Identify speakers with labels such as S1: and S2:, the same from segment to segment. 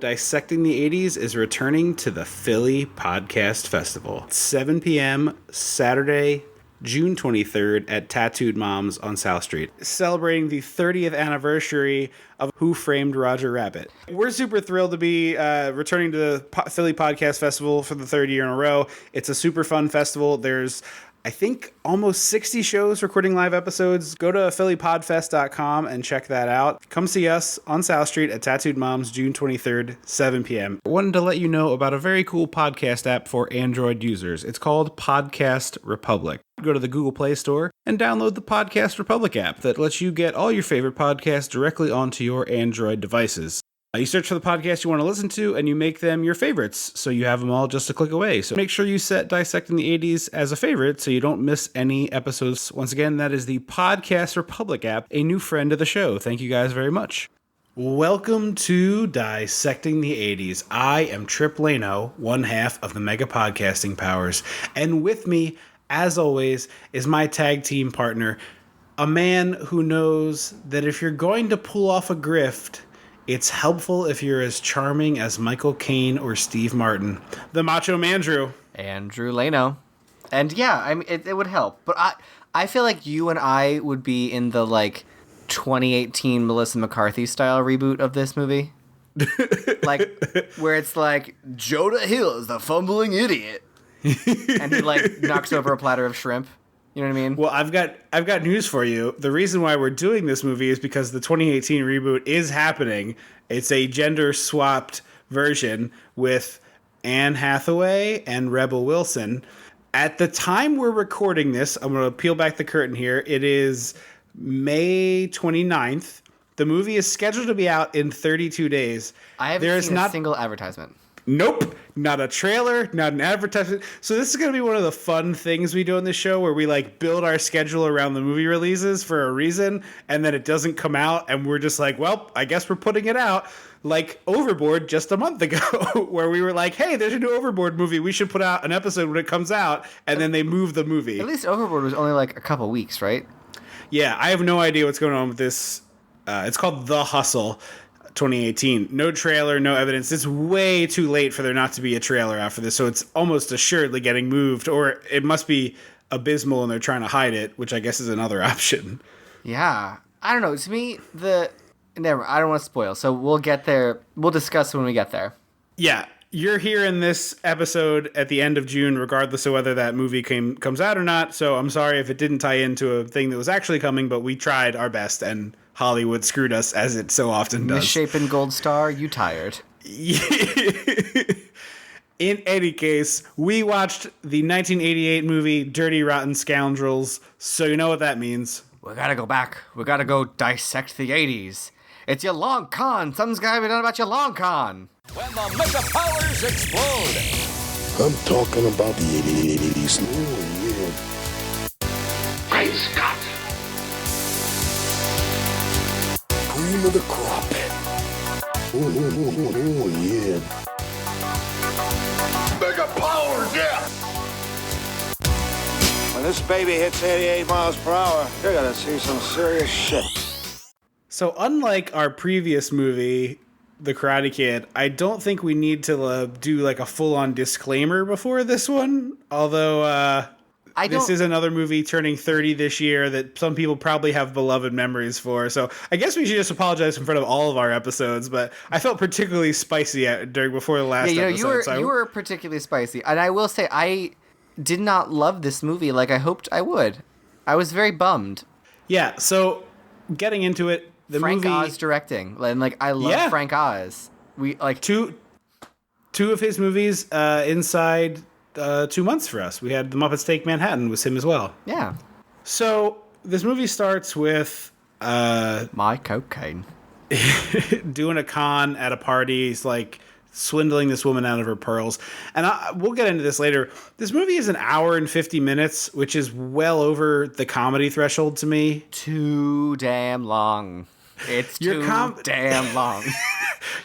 S1: Dissecting the 80s is returning to the Philly Podcast Festival. 7 p.m. Saturday, June 23rd at Tattooed Moms on South Street, celebrating the 30th anniversary of Who Framed Roger Rabbit. We're super thrilled to be returning to the Philly Podcast Festival for the third year in a row. It's a super fun festival. There's I think almost 60 shows recording live episodes. Go to phillypodfest.com and check that out. Come see us on South Street at Tattooed Moms, June 23rd, 7 p.m. I wanted to let you know about a very cool podcast app for Android users. It's called Podcast Republic. Go to the Google Play Store and download the Podcast Republic app that lets you get all your favorite podcasts directly onto your Android devices. You search for the podcast you want to listen to, and you make them your favorites, so you have them all just a click away. So make sure you set Dissecting the 80s as a favorite so you don't miss any episodes. Once again, that is the Podcast Republic app, a new friend of the show. Thank you guys very much. Welcome to Dissecting the 80s. I am Trip Lano, one half of the Mega Podcasting Powers, and with me, as always, is my tag team partner, a man who knows that if you're going to pull off a grift, it's helpful if you're as charming as Michael Caine or Steve Martin. The Macho Mandrew.
S2: Andrew Lano. And yeah, I mean, it would help. But I feel like you and I would be in the, 2018 Melissa McCarthy style reboot of this movie. Where it's Jonah Hill is the fumbling idiot. And he, knocks over a platter of shrimp. You know what I mean?
S1: Well, I've got news for you. The reason why we're doing this movie is because the 2018 reboot is happening. It's a gender-swapped version with Anne Hathaway and Rebel Wilson. At the time we're recording this, I'm going to peel back the curtain here. It is May 29th. The movie is scheduled to be out in 32 days.
S2: I haven't seen a single advertisement.
S1: Nope, not a trailer, not an advertisement. So this is going to be one of the fun things we do on this show where we build our schedule around the movie releases for a reason, and then it doesn't come out, and we're just well, I guess we're putting it out. Like Overboard just a month ago, where we were hey, there's a new Overboard movie. We should put out an episode when it comes out, and then they move the movie.
S2: At least Overboard was only a couple weeks, right?
S1: Yeah, I have no idea what's going on with this. It's called The Hustle. 2018. No trailer, no evidence. It's way too late for there not to be a trailer after this, so it's almost assuredly getting moved, or it must be abysmal and they're trying to hide it, which I guess is another option.
S2: Yeah. I don't know. To me, I don't want to spoil, so we'll get there. We'll discuss when we get there.
S1: Yeah. You're hearing this episode at the end of June, regardless of whether that movie comes out or not, so I'm sorry if it didn't tie into a thing that was actually coming, but we tried our best, and Hollywood screwed us, as it so often does.
S2: Misshapen Gold Star, you tired.
S1: In any case, we watched the 1988 movie Dirty Rotten Scoundrels, so you know what that means.
S2: We gotta go back. We gotta go dissect the 80s. It's your long con. Something's gotta be done about your long con.
S3: When the mega powers explode.
S4: I'm talking about the 80s. Oh, yeah.
S3: Great Scott.
S4: Cream of the crop. Oh, yeah.
S3: Mega power, yeah.
S5: When this baby hits 88 miles per hour, you're gonna see some serious shit.
S1: So unlike our previous movie, The Karate Kid, I don't think we need to do a full-on disclaimer before this one, although this is another movie turning 30 this year that some people probably have beloved memories for. So I guess we should just apologize in front of all of our episodes, but I felt particularly spicy before the last episode.
S2: You were particularly spicy. And I will say, I did not love this movie like I hoped I would. I was very bummed.
S1: Yeah, so getting into it,
S2: Frank Oz directing. And I love Frank Oz. We
S1: two of his movies inside 2 months for us. We had The Muppets Take Manhattan was him as well.
S2: Yeah.
S1: So this movie starts with
S2: my cocaine.
S1: doing a con at a party. He's swindling this woman out of her pearls. And we'll get into this later. This movie is an hour and 50 minutes, which is well over the comedy threshold to me.
S2: Too damn long. It's too damn long.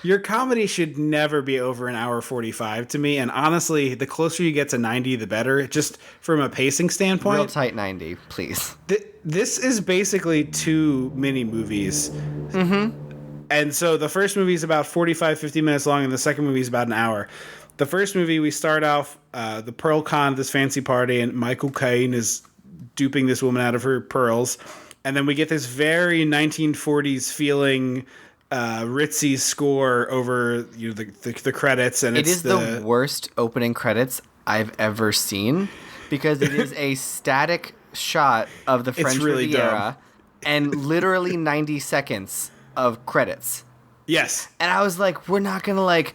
S1: Your comedy should never be over an hour 45 to me. And honestly, the closer you get to 90, the better. Just from a pacing standpoint.
S2: Real tight 90, please.
S1: This is basically two mini movies.
S2: Mm-hmm.
S1: And so the first movie is about 45, 50 minutes long, and the second movie is about an hour. The first movie, we start off the Pearl Con, this fancy party, and Michael Caine is duping this woman out of her pearls. And then we get this very 1940s feeling ritzy score over the credits. And
S2: it is the worst opening credits I've ever seen because it is a static shot of the French
S1: really
S2: Riviera and literally 90 seconds of credits.
S1: Yes.
S2: And I was like, we're not going to like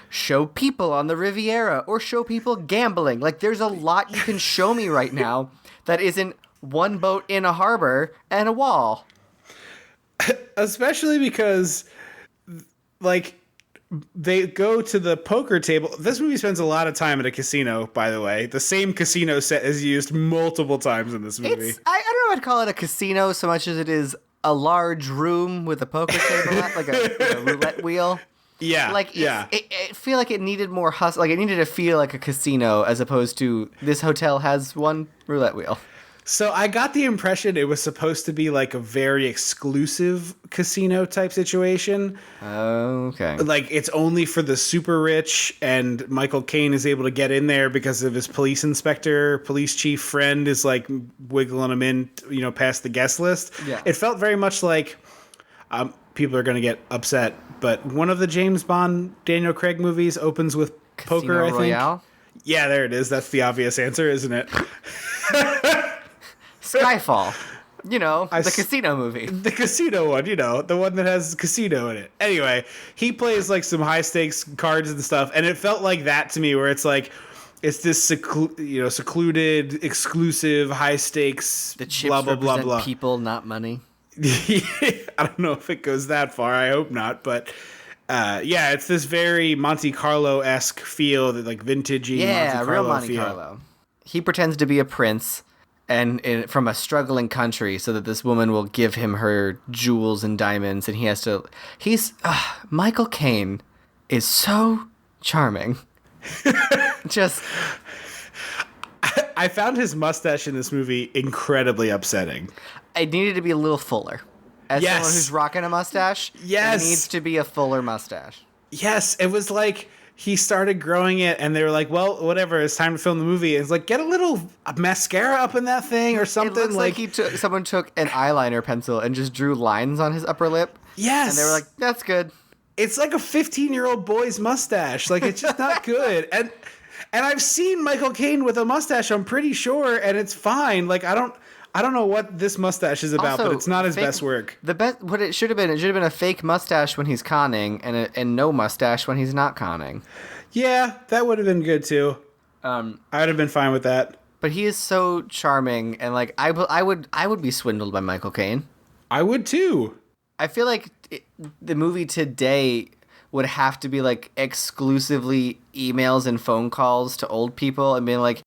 S2: show people on the Riviera or show people gambling. Like there's a lot you can show me right now that isn't one boat in a harbor and a wall.
S1: Especially because like they go to the poker table. This movie spends a lot of time at a casino, by the way. The same casino set is used multiple times in this movie.
S2: I don't know if I'd call it a casino so much as it is a large room with a poker table, like a roulette wheel.
S1: Yeah,
S2: like
S1: yeah.
S2: It feel like it needed more hustle. Like it needed to feel like a casino as opposed to this hotel has one roulette wheel.
S1: So I got the impression it was supposed to be like a very exclusive casino type situation.
S2: Okay.
S1: Like it's only for the super rich, and Michael Caine is able to get in there because of his police chief friend is like wiggling him in, past the guest list.
S2: Yeah.
S1: It felt very much like people are going to get upset, but one of the James Bond Daniel Craig movies opens with
S2: Casino
S1: poker, I think.
S2: Royale?
S1: Yeah, there it is. That's the obvious answer, isn't it?
S2: Skyfall. The casino movie.
S1: The casino one, the one that has casino in it. Anyway, he plays like some high stakes cards and stuff, and it felt like that to me, where it's like it's this secluded, exclusive, high stakes.
S2: The chips
S1: blah blah blah
S2: represent
S1: blah.
S2: people, not money.
S1: I don't know if it goes that far. I hope not, but it's this very Monte Carlo-esque feel, that like vintagey Monte Carlo
S2: real Monte
S1: feel.
S2: Carlo. He pretends to be a prince. And from a struggling country, so that this woman will give him her jewels and diamonds, and he has to. Michael Caine is so charming. Just,
S1: I found his mustache in this movie incredibly upsetting.
S2: It needed to be a little fuller. As someone who's rocking a mustache,
S1: yes,
S2: it needs to be a fuller mustache.
S1: Yes, it was like he started growing it, and they were like, well, whatever, it's time to film the movie. And it's like, get a little mascara up in that thing or something.
S2: It looks like someone took an eyeliner pencil and just drew lines on his upper lip.
S1: Yes.
S2: And they were like, that's good.
S1: It's like a 15-year-old boy's mustache. Like, it's just not good. And I've seen Michael Caine with a mustache, I'm pretty sure, and it's fine. Like, I don't know what this mustache is about, but it's not his best work.
S2: What it should have been a fake mustache when he's conning, and no mustache when he's not conning.
S1: Yeah, that would have been good too. I would have been fine with that.
S2: But he is so charming, and like I would be swindled by Michael Caine.
S1: I would too.
S2: I feel like the movie today would have to be like exclusively emails and phone calls to old people and being like,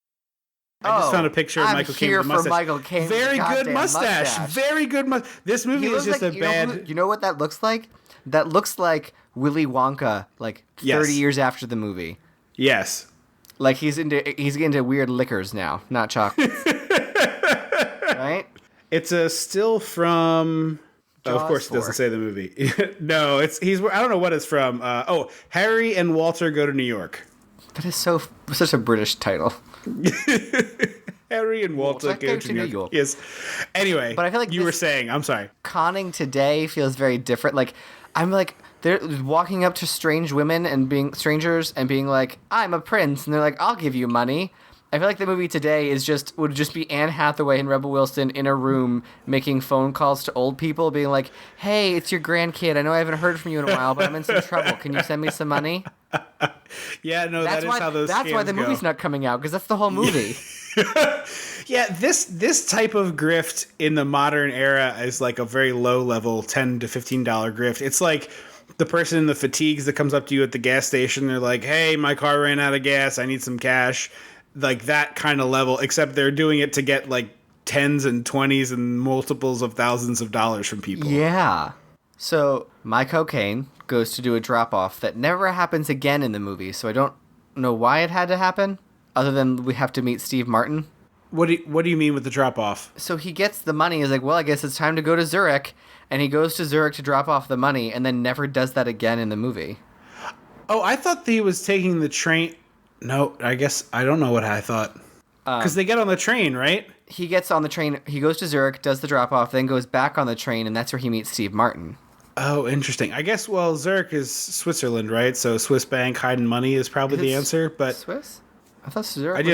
S1: I just found a picture of Michael Caine with a mustache.
S2: For Michael Caine.
S1: Very good mustache. Very good mustache. This movie is just a bad.
S2: You know what that looks like? That looks like Willy Wonka, like 30 years after the movie.
S1: Yes.
S2: Like he's into weird liquors now, not chocolate. Right?
S1: It's a still from. Of course, it doesn't say the movie. No, he's. I don't know what it's from. Harry and Walter Go to New York.
S2: That is such a British title.
S1: Harry and Walter go to New York. Yes. Anyway, but I feel like you were saying. I'm sorry.
S2: Conning today feels very different. Like I'm like they're walking up to strange women and being strangers and being like, "I'm a prince," and they're like, "I'll give you money." I feel like the movie today would just be Anne Hathaway and Rebel Wilson in a room making phone calls to old people, being like, "Hey, it's your grandkid. I know I haven't heard from you in a while, but I'm in some trouble. Can you send me some money?"
S1: Yeah, no, that's how those.
S2: That's why the movie's not coming out, because that's the whole movie.
S1: Yeah, this type of grift in the modern era is like a very low level $10 to $15 grift. It's like the person in the fatigues that comes up to you at the gas station. They're like, "Hey, my car ran out of gas. I need some cash." Like that kind of level, except they're doing it to get like tens and twenties and multiples of thousands of dollars from people.
S2: Yeah. So Michael Caine goes to do a drop off that never happens again in the movie. So I don't know why it had to happen, other than we have to meet Steve Martin.
S1: What do you mean with the drop off?
S2: So he gets the money. He's like, "Well, I guess it's time to go to Zurich," and he goes to Zurich to drop off the money, and then never does that again in the movie.
S1: Oh, I thought he was taking the train. No, I guess I don't know what I thought. Because they get on the train, right?
S2: He gets on the train, he goes to Zurich, does the drop-off, then goes back on the train, and that's where he meets Steve Martin.
S1: Oh, interesting. I guess, well, Zurich is Switzerland, right? So Swiss bank hiding money is probably the answer. But
S2: Swiss? I thought Zurich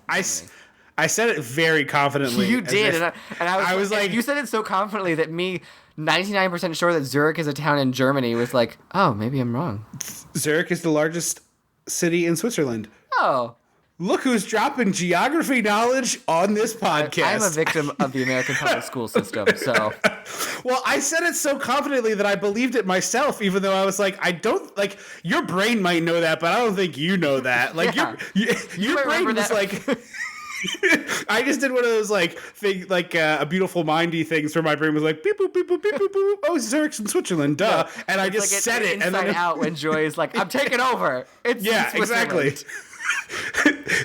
S1: I said it very confidently.
S2: You did, and I was
S1: like...
S2: You said it so confidently that me, 99% sure that Zurich is a town in Germany, was like, oh, maybe I'm wrong.
S1: Zurich is the largest city in Switzerland.
S2: Oh.
S1: Look who's dropping geography knowledge on this podcast.
S2: I'm a victim of the American public school system, so...
S1: Well, I said it so confidently that I believed it myself, even though I was like, I don't, like, your brain might know that, but I don't think you know that. Like,
S2: Yeah.
S1: your brain was
S2: that.
S1: like... I just did one of those, like, a beautiful mindy things where my brain was like, beep, boop, beep, boop, beep, boop, boop. Oh, Zurich's in Switzerland, duh.
S2: Yeah.
S1: And I
S2: It's
S1: just
S2: like
S1: said it. And then
S2: out when Joy is like, I'm taking over. It's
S1: yeah,
S2: in
S1: exactly.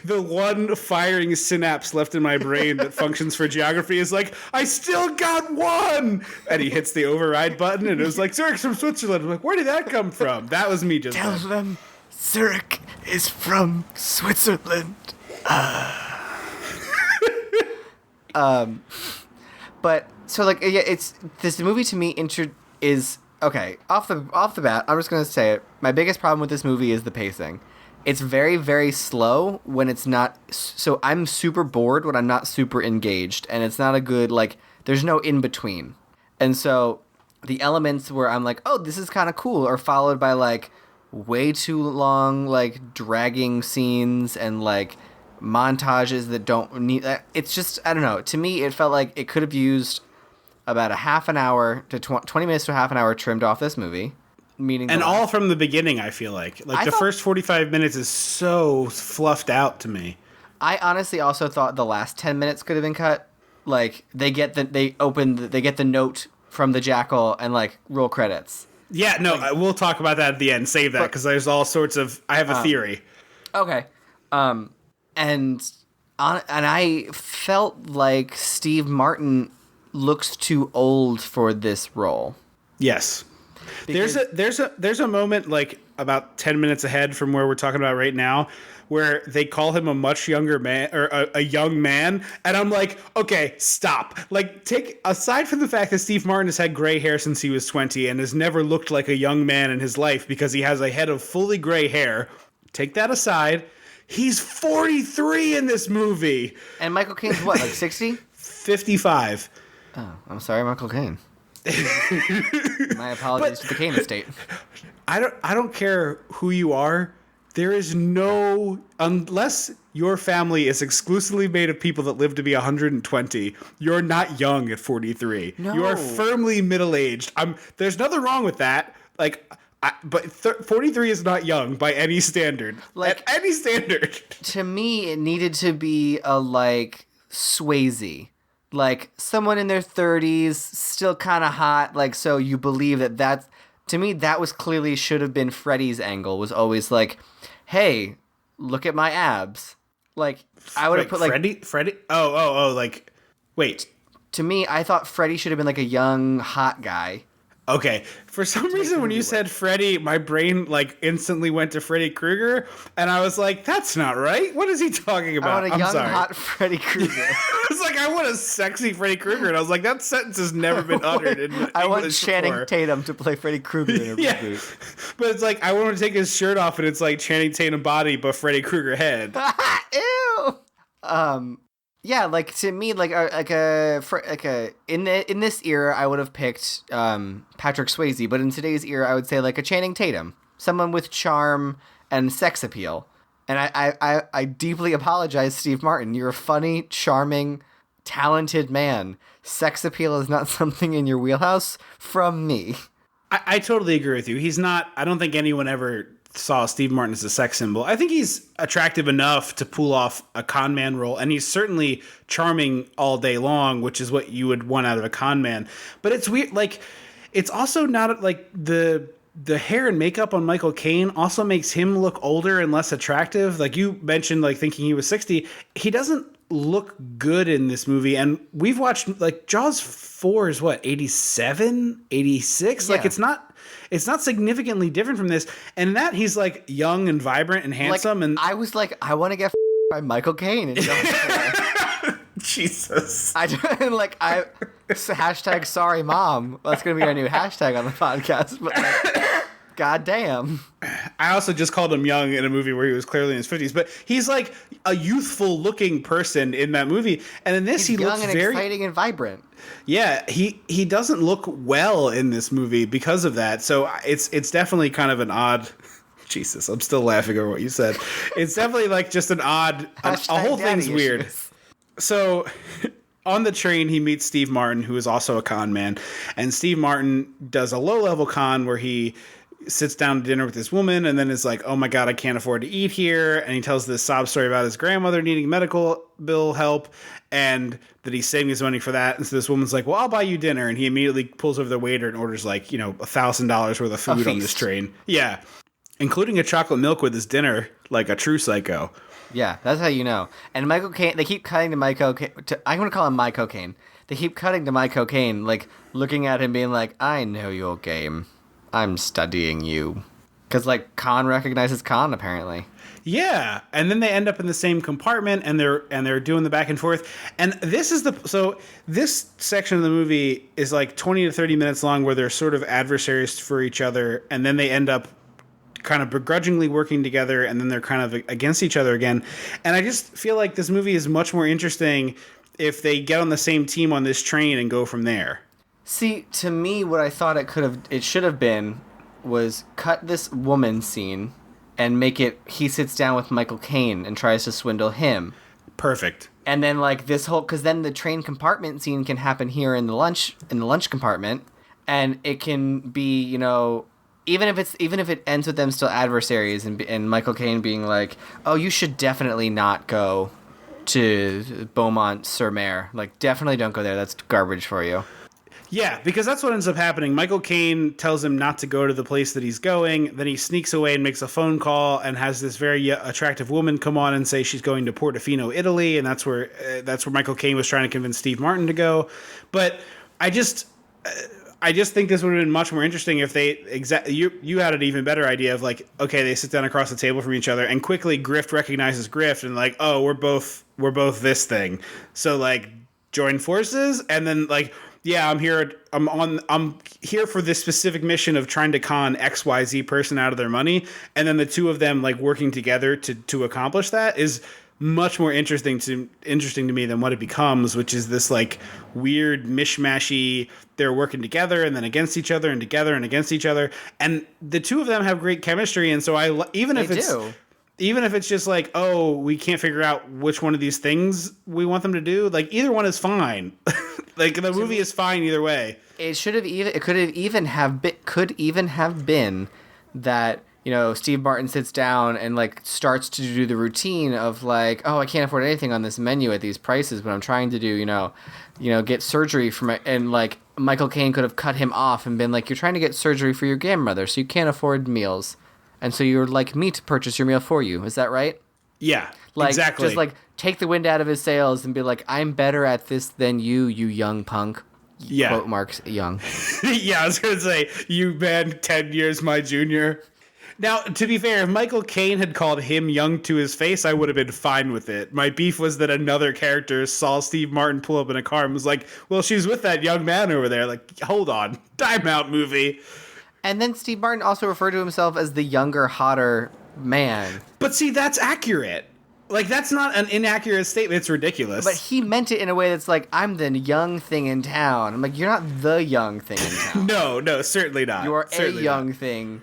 S1: The one firing synapse left in my brain that functions for geography is like, I still got one! And he hits the override button and it was like, Zurich's from Switzerland. I'm like, where did that come from? That was me just
S2: Tell
S1: then.
S2: them Zurich is from Switzerland. But so like yeah, it's this movie to me is okay off the bat. I'm just gonna say it. My biggest problem with this movie is the pacing. It's very, very slow when it's not. So I'm super bored when I'm not super engaged, and it's not a good like. There's no in between, and so the elements where I'm like, oh, this is kind of cool, are followed by like way too long like dragging scenes and like montages that don't need. It's just I don't know. To me, it felt like it could have used about a half an hour to 20 minutes to a half an hour trimmed off this movie. Meaning
S1: and all from the beginning, I feel like the first 45 minutes is so fluffed out to me.
S2: I honestly also thought the last 10 minutes could have been cut. Like they get the note from the jackal and like roll credits.
S1: Yeah, no, we'll talk about that at the end. Save that because there's all sorts of. I have a theory.
S2: Okay, and I felt like Steve Martin looks too old for this role.
S1: Yes.
S2: Because
S1: There's a moment like about 10 minutes ahead from where we're talking about right now where they call him a much younger man or a young man, and I'm like, okay, stop. Like, take aside from the fact that Steve Martin has had gray hair since he was 20 and has never looked like a young man in his life because he has a head of fully gray hair. Take that aside. He's 43 in this movie.
S2: And Michael Caine's what, like 60?
S1: 55.
S2: Oh, I'm sorry, Michael Caine. My apologies to the Caine estate.
S1: I don't care who you are. There is no, unless your family is exclusively made of people that live to be 120, you're not young at 43.
S2: No.
S1: You are firmly middle-aged. There's nothing wrong with that. Like, but 43 is not young by any standard.
S2: Like,
S1: at any standard.
S2: To me, it needed to be a, like, Swayze. Like, someone in their 30s, still kind of hot, like, so you believe that's... To me, that was clearly should have been Freddy's angle, was always like, hey, look at my abs. Like, I would have put, like...
S1: Freddy? Oh, like, wait.
S2: To me, I thought Freddy should have been, like, a young, hot guy.
S1: Okay, for some reason when you said Freddy, my brain like instantly went to Freddy Krueger, and I was like, "That's not right. What is he talking about?"
S2: I want a young, hot Freddy Krueger.
S1: I was like, "I want a sexy Freddy Krueger," and I was like, "That sentence has never been uttered in English
S2: I want Channing
S1: before.
S2: Tatum to play Freddy Krueger in a reboot.
S1: But it's like I want to take his shirt off, and it's like Channing Tatum body, but Freddy Krueger head.
S2: Ew. Yeah, like to me, in this era, I would have picked Patrick Swayze, but in today's era, I would say like a Channing Tatum, someone with charm and sex appeal. And I deeply apologize, Steve Martin. You're a funny, charming, talented man. Sex appeal is not something in your wheelhouse. From me,
S1: I totally agree with you. He's not. I don't think anyone ever saw Steve Martin as a sex symbol. I think he's attractive enough to pull off a con man role, and he's certainly charming all day long, which is what you would want out of a con man. But it's weird, like, it's also not, like, the hair and makeup on Michael Caine also makes him look older and less attractive. Like, you mentioned, like, thinking he was 60. He doesn't look good in this movie. And we've watched, like, Jaws 4 is what, 87, 86?
S2: Yeah.
S1: Like, it's not significantly different from this. And in that, he's, like, young and vibrant and handsome.
S2: Like,
S1: And
S2: I was like, I want to get by Michael Caine in Jaws 4.
S1: Jesus.
S2: Hashtag sorry mom. That's gonna be our new hashtag on the podcast. But like, goddamn.
S1: I also just called him young in a movie where he was clearly in his 50s, but he's like a youthful looking person in that movie. And in this,
S2: He's
S1: he
S2: young
S1: looks
S2: and
S1: very
S2: exciting and vibrant.
S1: Yeah, he doesn't look well in this movie because of that. So it's definitely kind of an odd. Jesus, I'm still laughing over what you said. It's definitely like just an odd. A whole thing's weird.
S2: Issues.
S1: So on the train, he meets Steve Martin, who is also a con man, and Steve Martin does a low level con where he sits down to dinner with this woman and then is like, oh my God, I can't afford to eat here. And he tells this sob story about his grandmother needing medical bill help and that he's saving his money for that. And so this woman's like, well, I'll buy you dinner. And he immediately pulls over the waiter and orders like, $1,000 worth of food on this train. Yeah. Including a chocolate milk with his dinner, like a true psycho.
S2: Yeah, that's how you know. And Michael Caine, they keep cutting to Michael Caine. I'm going to call him Mike Cocaine. They keep cutting to Mike Cocaine, like looking at him being like, I know your game. I'm studying you. Because, like, Khan recognizes Khan, apparently.
S1: Yeah, and then they end up in the same compartment, and they're doing the back and forth. And this section of the movie is like 20 to 30 minutes long, where they're sort of adversaries for each other, and then they end up kind of begrudgingly working together, and then they're kind of against each other again. And I just feel like this movie is much more interesting if they get on the same team on this train and go from there.
S2: See, to me, what I thought it should have been was cut this woman scene and make it he sits down with Michael Caine and tries to swindle him.
S1: Perfect.
S2: And then like this whole, because then the train compartment scene can happen here in the lunch compartment, and it can be, even if it ends with them still adversaries and Michael Caine being like, oh, you should definitely not go to Beaumont-sur-Mer. Like, definitely don't go there. That's garbage for you.
S1: Yeah, because that's what ends up happening. Michael Caine tells him not to go to the place that he's going. Then he sneaks away and makes a phone call and has this very attractive woman come on and say she's going to Portofino, Italy, and that's where Michael Caine was trying to convince Steve Martin to go. But I just think this would have been much more interesting if you had an even better idea of like, okay, they sit down across the table from each other and quickly Grift recognizes Grift and like, oh, we're both this thing. So like join forces, and then like, yeah, I'm here for this specific mission of trying to con XYZ person out of their money, and then the two of them like working together to accomplish that is much more interesting to me than what it becomes, which is this like weird mishmashy, they're working together and then against each other and together and against each other, and the two of them have great chemistry. And so even if it's just like, oh, we can't figure out which one of these things we want them to do, like either one is fine. Like the movie is fine either way. It
S2: could even have been that, Steve Martin sits down and like starts to do the routine of like, oh, I can't afford anything on this menu at these prices, but I'm trying to do, get surgery for and like Michael Caine could have cut him off and been like, you're trying to get surgery for your grandmother, so you can't afford meals. And so you're like me to purchase your meal for you. Is that right?
S1: Yeah,
S2: like,
S1: exactly.
S2: Just like take the wind out of his sails and be like, I'm better at this than you young punk.
S1: Yeah.
S2: Quote marks young.
S1: Yeah, I was going to say, you man 10 years my junior. Now, to be fair, if Michael Caine had called him young to his face, I would have been fine with it. My beef was that another character saw Steve Martin pull up in a car and was like, well, she's with that young man over there. Like, hold on. Time out, movie.
S2: And then Steve Martin also referred to himself as the younger, hotter man.
S1: But see, that's accurate. Like, that's not an inaccurate statement. It's ridiculous.
S2: But he meant it in a way that's like, I'm the young thing in town. I'm like, you're not the young thing in town.
S1: No, certainly not.
S2: You are
S1: certainly
S2: a young thing.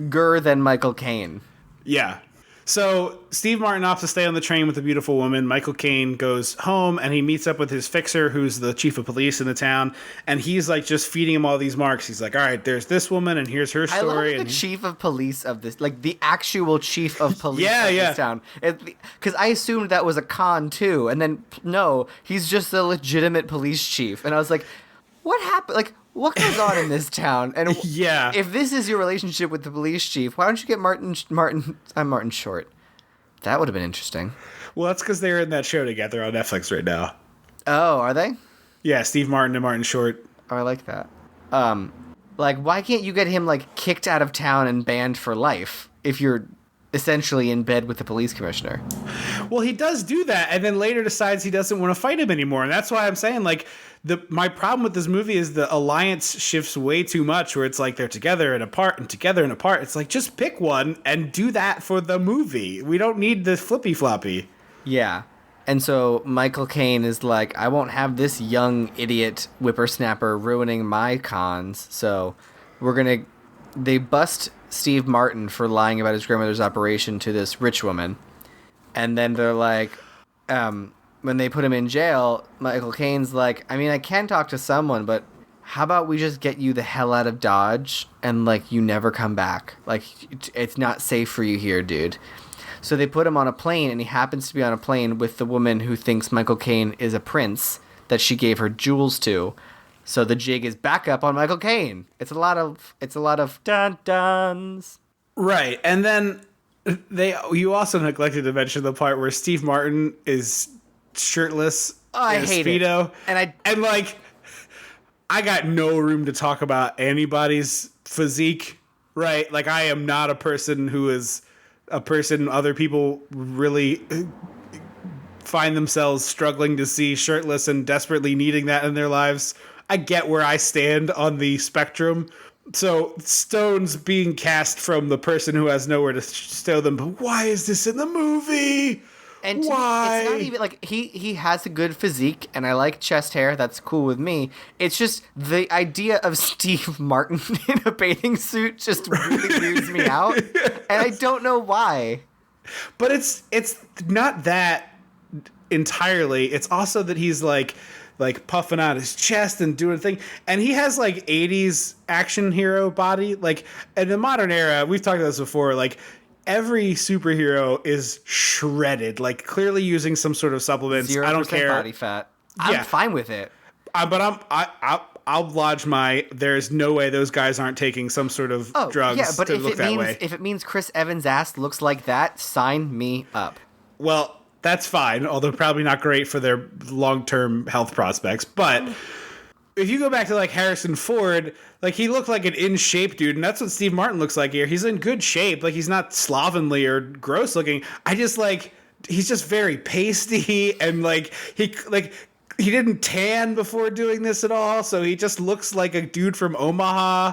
S2: Ger than Michael Caine.
S1: Yeah. So Steve Martin opts to stay on the train with the beautiful woman. Michael Caine goes home and he meets up with his fixer, who's the chief of police in the town, and he's like just feeding him all these marks. He's like, all right, there's this woman and here's her story.
S2: I love the chief of police of this, like the actual chief of police of this town. Because I assumed that was a con too, and then no, he's just a legitimate police chief. And I was like, what happened? Like, what goes on in this town? And
S1: yeah,
S2: if this is your relationship with the police chief, why don't you get Martin? I'm Martin Short. That would have been interesting.
S1: Well, that's because they're in that show together on Netflix right now.
S2: Oh, are they?
S1: Yeah, Steve Martin and Martin Short.
S2: Oh, I like that. Like, why can't you get him, like, kicked out of town and banned for life if you're essentially in bed with the police commissioner?
S1: Well, he does do that, and then later decides he doesn't want to fight him anymore. And that's why I'm saying, like, my problem with this movie is the alliance shifts way too much, where it's like they're together and apart and together and apart. It's like, just pick one and do that for the movie. We don't need the flippy floppy.
S2: Yeah. And so Michael Caine is like, I won't have this young idiot whippersnapper ruining my cons. So they bust Steve Martin for lying about his grandmother's operation to this rich woman. And then they're like, when they put him in jail, Michael Caine's like, I mean, I can talk to someone, but how about we just get you the hell out of Dodge and, like, you never come back? Like, it's not safe for you here, dude. So they put him on a plane, and he happens to be on a plane with the woman who thinks Michael Caine is a prince that she gave her jewels to. So the jig is back up on Michael Caine. It's a lot of dun-duns.
S1: Right, and then you also neglected to mention the part where Steve Martin is shirtless.
S2: I hate
S1: Speedo,
S2: it.
S1: And like, I got no room to talk about anybody's physique, right? Like, I am not a person who is a person other people really find themselves struggling to see shirtless and desperately needing that in their lives. I get where I stand on the spectrum. So stones being cast from the person who has nowhere to stow them. But why is this in the movie?
S2: And
S1: why?
S2: It's not even like he has a good physique, and I like chest hair. That's cool with me. It's just the idea of Steve Martin in a bathing suit just really weirds me out, and I don't know why.
S1: But it's not that entirely. It's also that he's like puffing out his chest and doing a thing, and he has like 80s action hero body. Like, in the modern era, we've talked about this before. Like, every superhero is shredded, like clearly using some sort of supplements.
S2: 0%
S1: I don't care.
S2: Body fat. I'm fine with it.
S1: But I'll lodge my. There's no way those guys aren't taking some sort of drugs to look that way.
S2: If it means Chris Evans' ass looks like that, sign me up.
S1: Well, that's fine, although probably not great for their long-term health prospects. But if you go back to, like, Harrison Ford, like, he looked like an in-shape dude, and that's what Steve Martin looks like here. He's in good shape. Like, he's not slovenly or gross-looking. I just, like, he's just very pasty, and, like, he didn't tan before doing this at all, so he just looks like a dude from Omaha.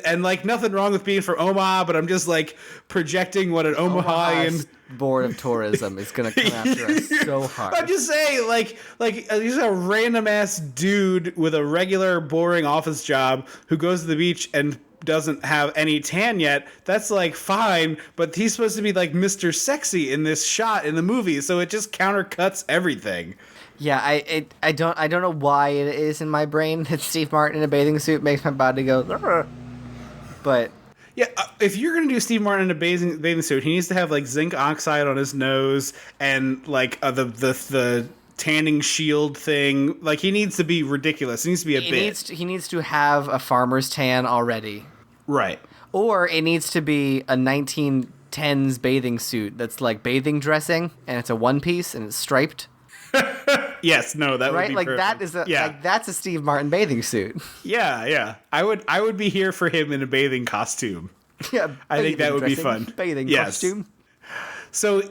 S1: And, like, nothing wrong with being from Omaha, but I'm just, like, projecting what an Omaha
S2: Board of Tourism is going to come after us so hard.
S1: I'm just saying, like he's a random ass dude with a regular boring office job who goes to the beach and doesn't have any tan yet. That's like fine, but he's supposed to be like Mr. Sexy in this shot in the movie, so it just countercuts everything.
S2: Yeah, I don't know why it is in my brain that Steve Martin in a bathing suit makes my body go. Rrr. But
S1: yeah, if you're gonna do Steve Martin in a bathing suit, he needs to have like zinc oxide on his nose and like the tanning shield thing. Like, he needs to be ridiculous. He needs to be
S2: he needs to have a farmer's tan already,
S1: right?
S2: Or it needs to be a 1910s bathing suit that's like bathing dressing, and it's a one piece and it's striped.
S1: Yes, no, that would be
S2: like
S1: perfect.
S2: That's a Steve Martin bathing suit.
S1: Yeah. I would be here for him in a bathing costume.
S2: Yeah,
S1: I think that would be fun.
S2: Bathing costume.
S1: So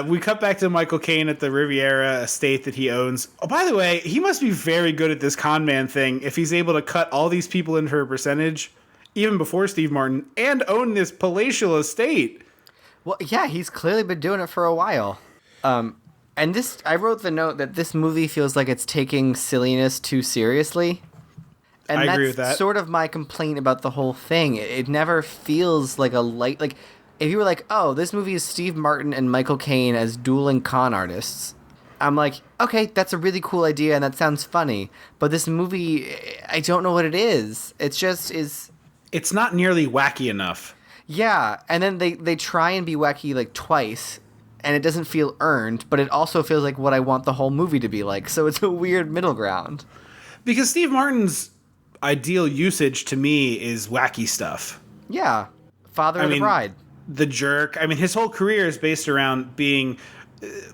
S1: we cut back to Michael Caine at the Riviera estate that he owns. Oh, by the way, he must be very good at this con man thing if he's able to cut all these people in for a percentage, even before Steve Martin, and own this palatial estate.
S2: Well, yeah, he's clearly been doing it for a while. And I wrote the note that this movie feels like it's taking silliness too seriously. And
S1: I agree with that.
S2: That's sort of my complaint about the whole thing. It never feels like a light... Like, if you were like, oh, this movie is Steve Martin and Michael Caine as dueling con artists, I'm like, okay, that's a really cool idea and that sounds funny. But this movie, I don't know what it is. It just is...
S1: It's not nearly wacky enough.
S2: Yeah, and then they try and be wacky like twice, and it doesn't feel earned, but it also feels like what I want the whole movie to be like. So it's a weird middle ground.
S1: Because Steve Martin's ideal usage to me is wacky stuff.
S2: Yeah. Father of the Bride.
S1: the jerk. I mean, his whole career is based around being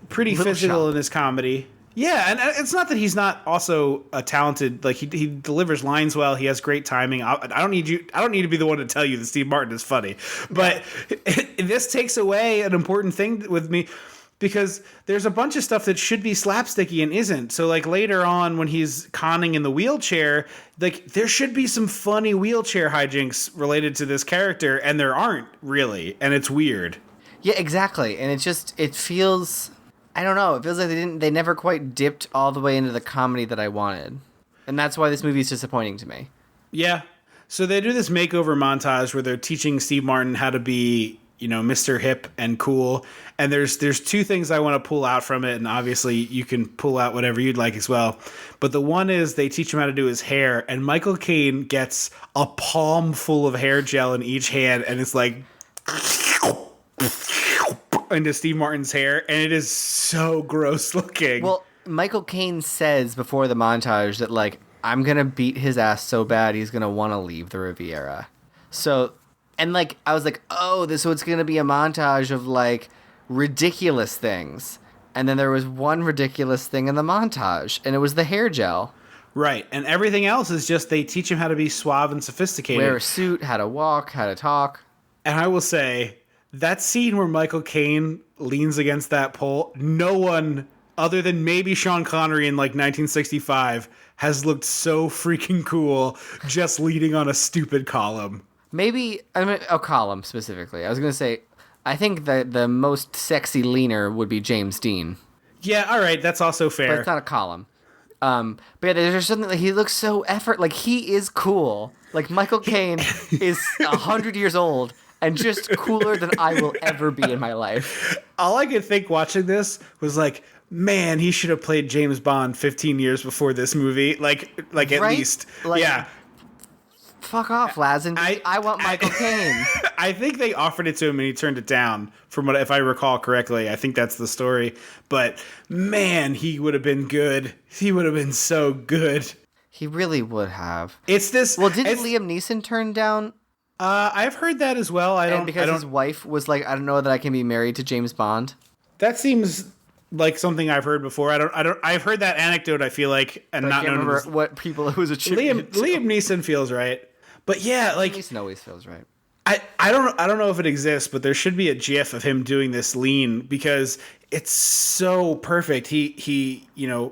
S1: pretty
S2: Little
S1: physical
S2: Shop.
S1: in his comedy. Yeah, and it's not that he's not also a talented, like he delivers lines well. He has great timing. I don't need to be the one to tell you that Steve Martin is funny, but this takes away an important thing with me because there's a bunch of stuff that should be slapsticky and isn't. So like later on when he's conning in the wheelchair, like there should be some funny wheelchair hijinks related to this character, and there aren't really, and it's weird.
S2: Yeah, exactly. And it feels, I don't know, it feels like they never quite dipped all the way into the comedy that I wanted. And that's why this movie is disappointing to me.
S1: Yeah. So they do this makeover montage where they're teaching Steve Martin how to be, Mr. Hip and cool. And there's two things I want to pull out from it, and obviously you can pull out whatever you'd like as well. But the one is they teach him how to do his hair, and Michael Caine gets a palm full of hair gel in each hand, and it's like into Steve Martin's hair, and it is so gross looking.
S2: Well, Michael Caine says before the montage that, like, I'm going to beat his ass so bad he's going to want to leave the Riviera. So, and, like, I was like, oh, so it's going to be a montage of, like, ridiculous things. And then there was one ridiculous thing in the montage, and it was the hair gel.
S1: Right, and everything else is just they teach him how to be suave and sophisticated.
S2: Wear a suit, how to walk, how to talk.
S1: And I will say, that scene where Michael Caine leans against that pole, no one other than maybe Sean Connery in like 1965 has looked so freaking cool just leaning on a stupid column.
S2: Maybe, I mean, a column specifically. I was going to say, I think that the most sexy leaner would be James Dean.
S1: Yeah, all right, that's also fair.
S2: But it's not a column. But yeah, there's something like he looks so like he is cool. Like Michael Caine is 100 years old and just cooler than I will ever be in my life.
S1: All I could think watching this was like, man, he should have played James Bond 15 years before this movie. Like at
S2: Right?
S1: least.
S2: Like,
S1: yeah.
S2: Fuck off, Lazen. I want Michael Caine.
S1: I think they offered it to him and he turned it down. From what, if I recall correctly, I think that's the story. But man, he would have been good. He would have been so good.
S2: He really would have.
S1: It's this.
S2: Well, didn't Liam Neeson turn down?
S1: I've heard that as well.
S2: Because his wife was like, I don't know that I can be married to James Bond.
S1: That seems like something I've heard before. I've heard that anecdote. I feel like, and
S2: But
S1: not
S2: I can't
S1: known
S2: remember what people it was attributed to.
S1: Liam Neeson feels right. But yeah, like
S2: Liam Neeson always feels right.
S1: I don't know if it exists, but there should be a GIF of him doing this lean because it's so perfect. He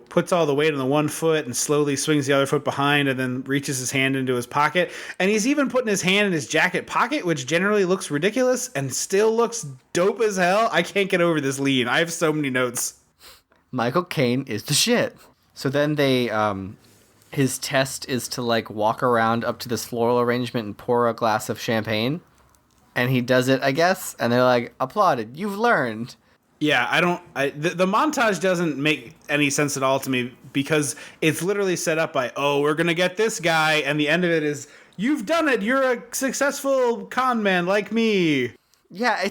S1: puts all the weight on the one foot and slowly swings the other foot behind and then reaches his hand into his pocket. And he's even putting his hand in his jacket pocket, which generally looks ridiculous and still looks dope as hell. I can't get over this lean. I have so many notes.
S2: Michael Caine is the shit. So then they his test is to like walk around up to this floral arrangement and pour a glass of champagne. And he does it, I guess, and they're like, applauded. You've learned.
S1: Yeah, the montage doesn't make any sense at all to me because it's literally set up by, oh, we're going to get this guy. And the end of it is, you've done it. You're a successful con man like me.
S2: Yeah,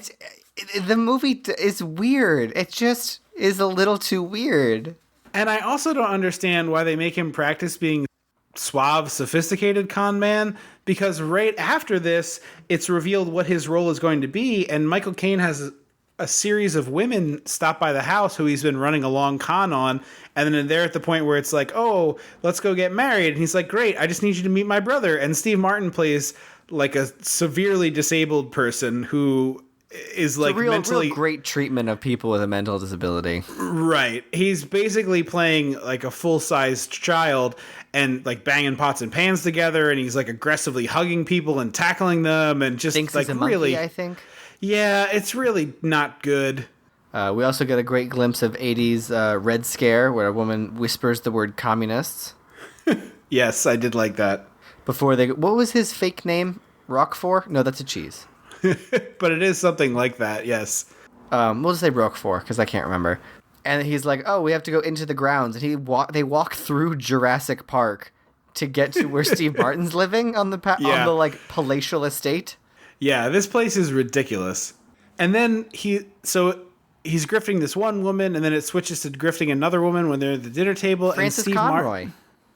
S2: the movie is weird. It just is a little too weird.
S1: And I also don't understand why they make him practice being suave, sophisticated con man, because right after this, it's revealed what his role is going to be, and Michael Caine has a series of women stop by the house who he's been running a long con on, and then they're at the point where it's like, oh, let's go get married, and he's like, great, I just need you to meet my brother, and Steve Martin plays like a severely disabled person who is like
S2: real
S1: mentally
S2: great treatment of people with a mental disability.
S1: Right. He's basically playing like a full-sized child and like banging pots and pans together, and he's like aggressively hugging people and tackling them and just
S2: Thinks
S1: like
S2: he's a
S1: really
S2: monkey, I think.
S1: Yeah, it's really not good.
S2: We also get a great glimpse of 80s Red Scare where a woman whispers the word communists.
S1: Yes, I did like that.
S2: Before what was his fake name? Roquefort? No, that's a cheese.
S1: But it is something like that, yes.
S2: We'll just say Roquefort because I can't remember. And he's like, "Oh, we have to go into the grounds." And they walk through Jurassic Park to get to where Steve Martin's living on the on the like palatial estate.
S1: Yeah, this place is ridiculous. And then he's grifting this one woman, and then it switches to grifting another woman when they're at the dinner table.
S2: Frances
S1: and Steve
S2: Conroy.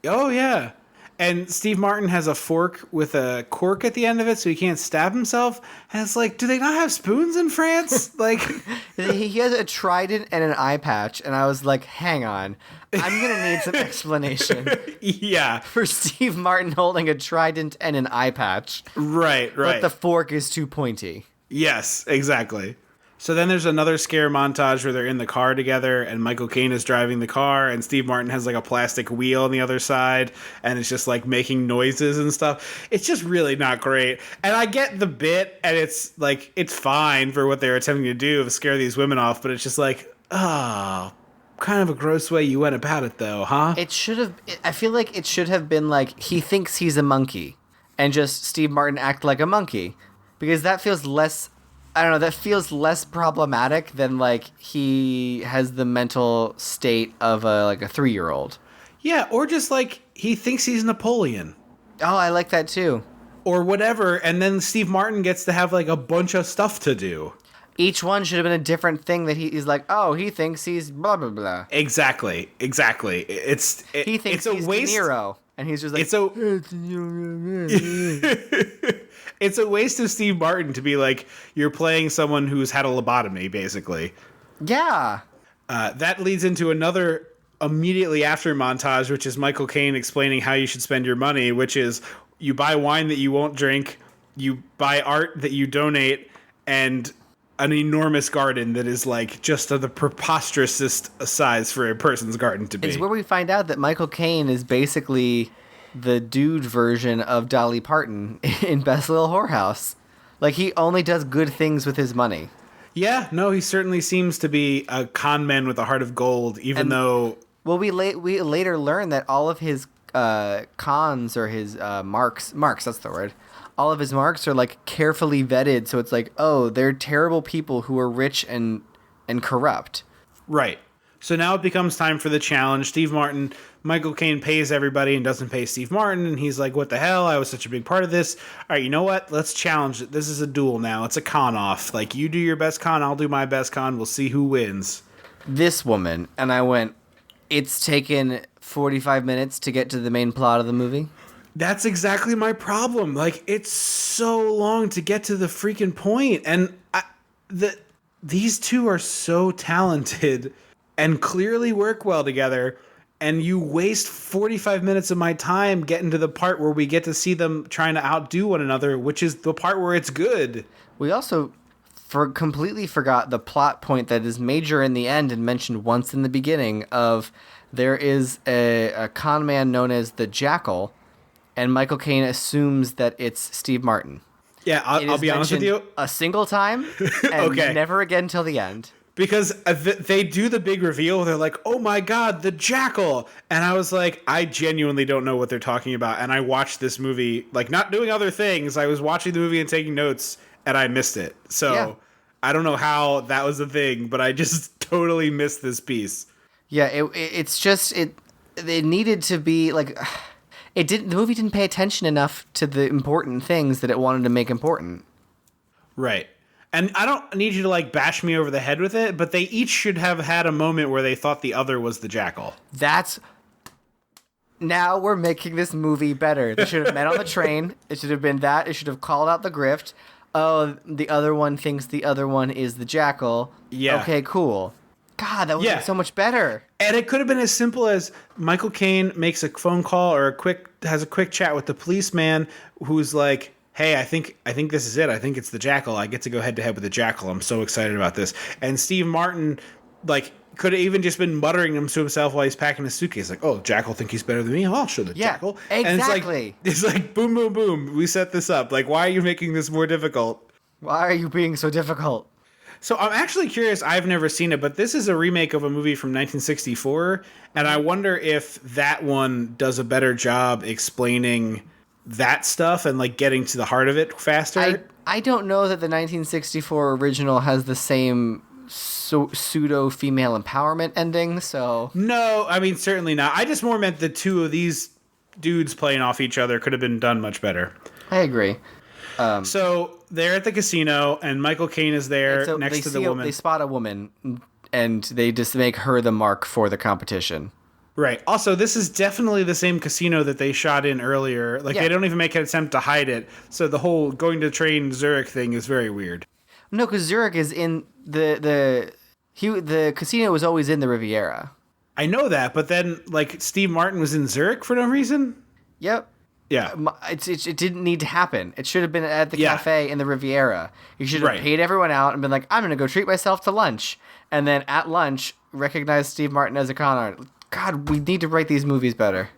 S1: Oh yeah. And Steve Martin has a fork with a cork at the end of it so he can't stab himself. And it's like, do they not have spoons in France? Like,
S2: He has a trident and an eye patch, and I was like, hang on. I'm going to need some explanation
S1: yeah.
S2: for Steve Martin holding a trident and an eye patch.
S1: Right.
S2: But the fork is too pointy.
S1: Yes, exactly. So then there's another scare montage where they're in the car together and Michael Caine is driving the car and Steve Martin has like a plastic wheel on the other side and it's just like making noises and stuff. It's just really not great. And I get the bit and it's like, it's fine for what they're attempting to do to scare these women off, but it's just like, oh, kind of a gross way you went about it though, huh?
S2: I feel like it should have been like, he thinks he's a monkey and just Steve Martin act like a monkey. Because that feels less, I don't know, that feels less problematic than like he has the mental state of a 3-year-old.
S1: Yeah, or just like he thinks he's Napoleon.
S2: Oh, I like that too.
S1: Or whatever, and then Steve Martin gets to have like a bunch of stuff to do.
S2: Each one should have been a different thing that he's like, oh, he thinks he's blah, blah, blah.
S1: Exactly. He thinks
S2: He's De Niro. And he's just like,
S1: it's a waste of Steve Martin to be like, you're playing someone who's had a lobotomy, basically.
S2: yeah.
S1: That leads into another immediately after montage, which is Michael Caine explaining how you should spend your money, which is you buy wine that you won't drink, you buy art that you donate, and an enormous garden that is like just the preposterousest size for a person's garden to be.
S2: It's where we find out that Michael Caine is basically the dude version of Dolly Parton in Best Little Whorehouse. Like, he only does good things with his money.
S1: Yeah, no, he certainly seems to be a con man with a heart of gold, even though...
S2: Well, we later learn that all of his cons or his marks, that's the word, all of his marks are like carefully vetted, so it's like, oh, they're terrible people who are rich and corrupt.
S1: Right. So now it becomes time for the challenge. Michael Caine pays everybody and doesn't pay Steve Martin, and he's like, what the hell? I was such a big part of this. All right, you know what? Let's challenge it. This is a duel now. It's a con off. Like, you do your best con, I'll do my best con. We'll see who wins.
S2: This woman, and I went, it's taken 45 minutes to get to the main plot of the movie.
S1: That's exactly my problem. Like, it's so long to get to the freaking point. And these two are so talented and clearly work well together. And you waste 45 minutes of my time getting to the part where we get to see them trying to outdo one another, which is the part where it's good.
S2: We also completely forgot the plot point that is major in the end and mentioned once in the beginning of there is a con man known as the Jackal, and Michael Caine assumes that it's Steve Martin.
S1: Yeah, I'll be honest with you.
S2: A single time, and
S1: Okay.
S2: never again till the end.
S1: Because they do the big reveal. They're like, oh my God, the Jackal. And I was like, I genuinely don't know what they're talking about. And I watched this movie, like, not doing other things. I was watching the movie and taking notes, and I missed it. So
S2: Yeah.
S1: I don't know how that was a thing, but I just totally missed this piece.
S2: Yeah, it's just it needed to be like the movie didn't pay attention enough to the important things that it wanted to make important.
S1: Right. And I don't need you to, like, bash me over the head with it, but they each should have had a moment where they thought the other was the Jackal.
S2: Now we're making this movie better. They should have met on the train. It should have been that. It should have called out the grift. Oh, the other one thinks the other one is the Jackal.
S1: Yeah.
S2: Okay, cool. God, that would have been so much better.
S1: And it could have been as simple as Michael Caine makes a phone call or has a quick chat with the policeman who's like, hey, I think this is it. I think it's the Jackal. I get to go head to head with the Jackal. I'm so excited about this. And Steve Martin, like, could have even just been muttering them to himself while he's packing his suitcase. Like, oh, Jackal think he's better than me? I'll show the Jackal.
S2: Exactly.
S1: And it's like, boom, boom, boom. We set this up. Like, why are you making this more difficult?
S2: Why are you being so difficult?
S1: So I'm actually curious. I've never seen it, but this is a remake of a movie from 1964. And I wonder if that one does a better job explaining that stuff and, like, getting to the heart of it faster.
S2: I don't know that the 1964 original has the same pseudo female empowerment ending, so
S1: No, I mean, certainly not. I just more meant the two of these dudes playing off each other could have been done much better.
S2: I agree.
S1: So they're at the casino, and Michael Caine is there next to the woman.
S2: They spot a woman, and they just make her the mark for the competition.
S1: Right. Also, this is definitely the same casino that they shot in earlier. Like,
S2: Yeah.
S1: they don't even make an attempt to hide it. So the whole going to train Zurich thing is very weird.
S2: No, because Zurich is in the casino was always in the Riviera.
S1: I know that, but then, like, Steve Martin was in Zurich for no reason?
S2: Yep.
S1: Yeah.
S2: It didn't need to happen. It should have been at the
S1: Yeah.
S2: cafe in the Riviera. You should have
S1: Right.
S2: paid everyone out and been like, I'm going to go treat myself to lunch. And then at lunch, recognize Steve Martin as a con artist. God, we need to write these movies better.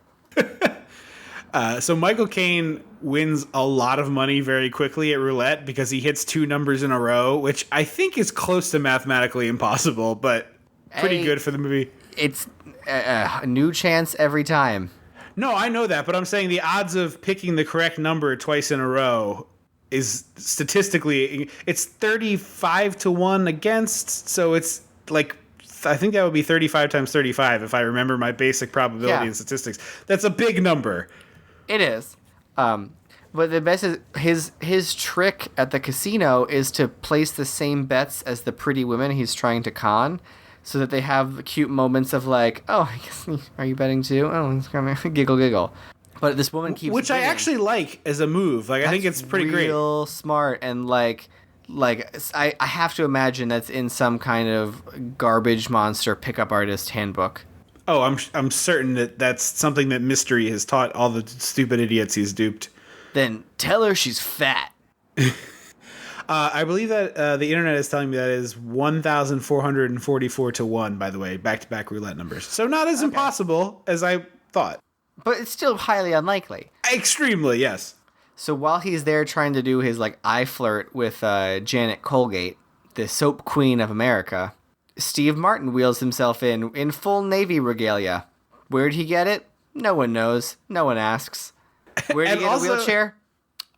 S1: So Michael Caine wins a lot of money very quickly at roulette because he hits 2 numbers in a row, which I think is close to mathematically impossible, but pretty
S2: Hey.
S1: good for the movie.
S2: It's a new chance every time.
S1: No, I know that, but I'm saying the odds of picking the correct number twice in a row is statistically, it's 35 to 1 against, so it's like, I think that would be 35 times 35 if I remember my basic probability
S2: Yeah.
S1: and statistics. That's a big number.
S2: It is. But the best is his trick at the casino is to place the same bets as the pretty women he's trying to con, so that they have cute moments of like, oh, I guess, are you betting too? Oh, it's kind of giggle giggle. But this woman keeps
S1: Which I
S2: winning.
S1: actually like as a move. Like, I think it's pretty great.
S2: Real smart and like I have to imagine that's in some kind of garbage monster pickup artist handbook.
S1: Oh, I'm certain that that's something that Mystery has taught all the stupid idiots he's duped.
S2: Then tell her she's fat.
S1: I believe that the internet is telling me that is 1,444 to 1, by the way, back-to-back roulette numbers. So not as impossible as I thought.
S2: But it's still highly unlikely.
S1: Extremely, yes.
S2: So while he's there trying to do his like eye flirt with Janet Colgate, the soap queen of America, Steve Martin wheels himself in full Navy regalia. Where'd he get it? No one knows. No one asks. Where'd he
S1: And
S2: get
S1: also-
S2: a wheelchair?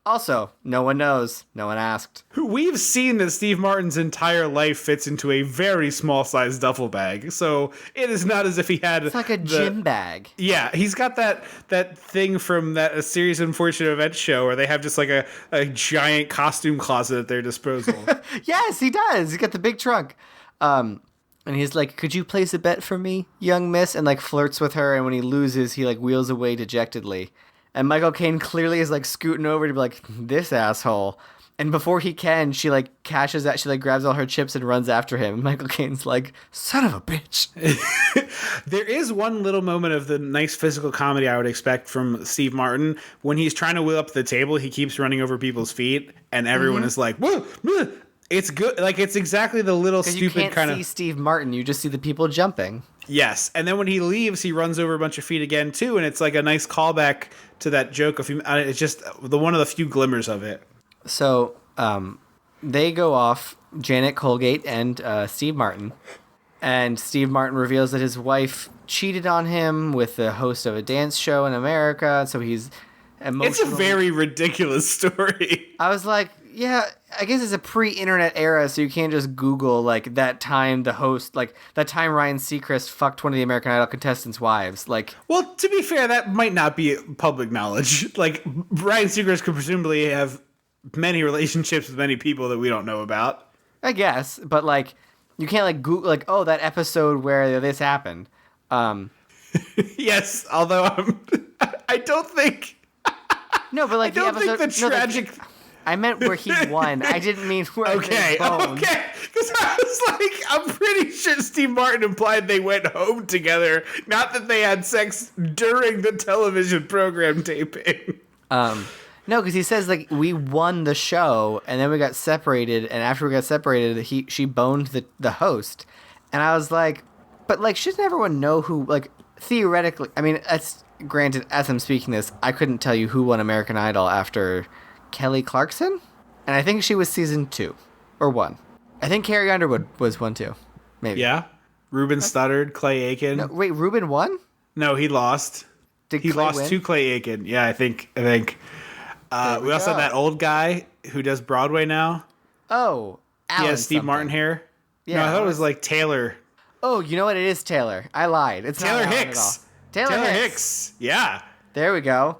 S2: Also, no one knows. No one asked.
S1: We've seen that Steve Martin's entire life fits into a very small-sized duffel bag, so it is not as if he had...
S2: It's like a gym bag.
S1: Yeah, he's got that thing from that A Series of Unfortunate Events show where they have just like a giant costume closet at their disposal.
S2: Yes, he does. He's got the big trunk. And he's like, could you place a bet for me, young miss? And like flirts with her. And when he loses, he like wheels away dejectedly. And Michael Caine clearly is like scooting over to be like, this asshole. And before he can, she like cashes out. She like grabs all her chips and runs after him. And Michael Caine's like, son of a bitch.
S1: There is one little moment of the nice physical comedy I would expect from Steve Martin. When he's trying to wheel up the table, he keeps running over people's feet, and everyone is like, whoa, whoa. It's good. Like, it's exactly the little
S2: Because you
S1: stupid
S2: can't
S1: kind
S2: see
S1: of...
S2: Steve Martin. You just see the people jumping.
S1: Yes. And then when he leaves, he runs over a bunch of feet again, too, and it's like a nice callback to that joke. It's just one of the few glimmers of it.
S2: So they go off, Janet Colgate and Steve Martin. And Steve Martin reveals that his wife cheated on him with the host of a dance show in America. So he's emotional.
S1: It's a very ridiculous story.
S2: I was like, yeah, I guess it's a pre-internet era, so you can't just Google, like, that time the host, like, that time Ryan Seacrest fucked one of the American Idol contestants' wives. Like,
S1: Well, to be fair, that might not be public knowledge. Like, Ryan Seacrest could presumably have many relationships with many people that we don't know about.
S2: I guess, but, like, you can't, like, Google, like, oh, that episode where this happened.
S1: Yes, although I don't think...
S2: No, but, like,
S1: I don't
S2: the episode...
S1: think the tragic...
S2: I meant where he won. I didn't mean where
S1: Okay,
S2: they boned.
S1: okay. Because I was like, I'm pretty sure Steve Martin implied they went home together, not that they had sex during the television program taping.
S2: No, because he says, like, we won the show, and then we got separated, and after we got separated, she boned the host. And I was like, but, like, shouldn't everyone know who, like, theoretically, I mean, that's, granted, as I'm speaking this, I couldn't tell you who won American Idol after Kelly Clarkson? And I think she was season 2, or 1. I think Carrie Underwood was 1 too, maybe.
S1: Yeah? Ruben stuttered, Clay Aiken.
S2: No, wait, Ruben won?
S1: No, he lost.
S2: Did
S1: He
S2: Clay
S1: lost
S2: win?
S1: to Clay Aiken. Yeah, I think.
S2: we
S1: We also have
S2: go.
S1: that old guy who does Broadway now.
S2: Oh,
S1: He
S2: Alan
S1: has Steve
S2: something.
S1: Martin hair.
S2: Yeah,
S1: No, I thought it was like Taylor.
S2: Oh, you know what? It is Taylor. I lied. It's
S1: Taylor
S2: not Alan
S1: Hicks.
S2: at all. Taylor Hicks.
S1: Yeah.
S2: There we go.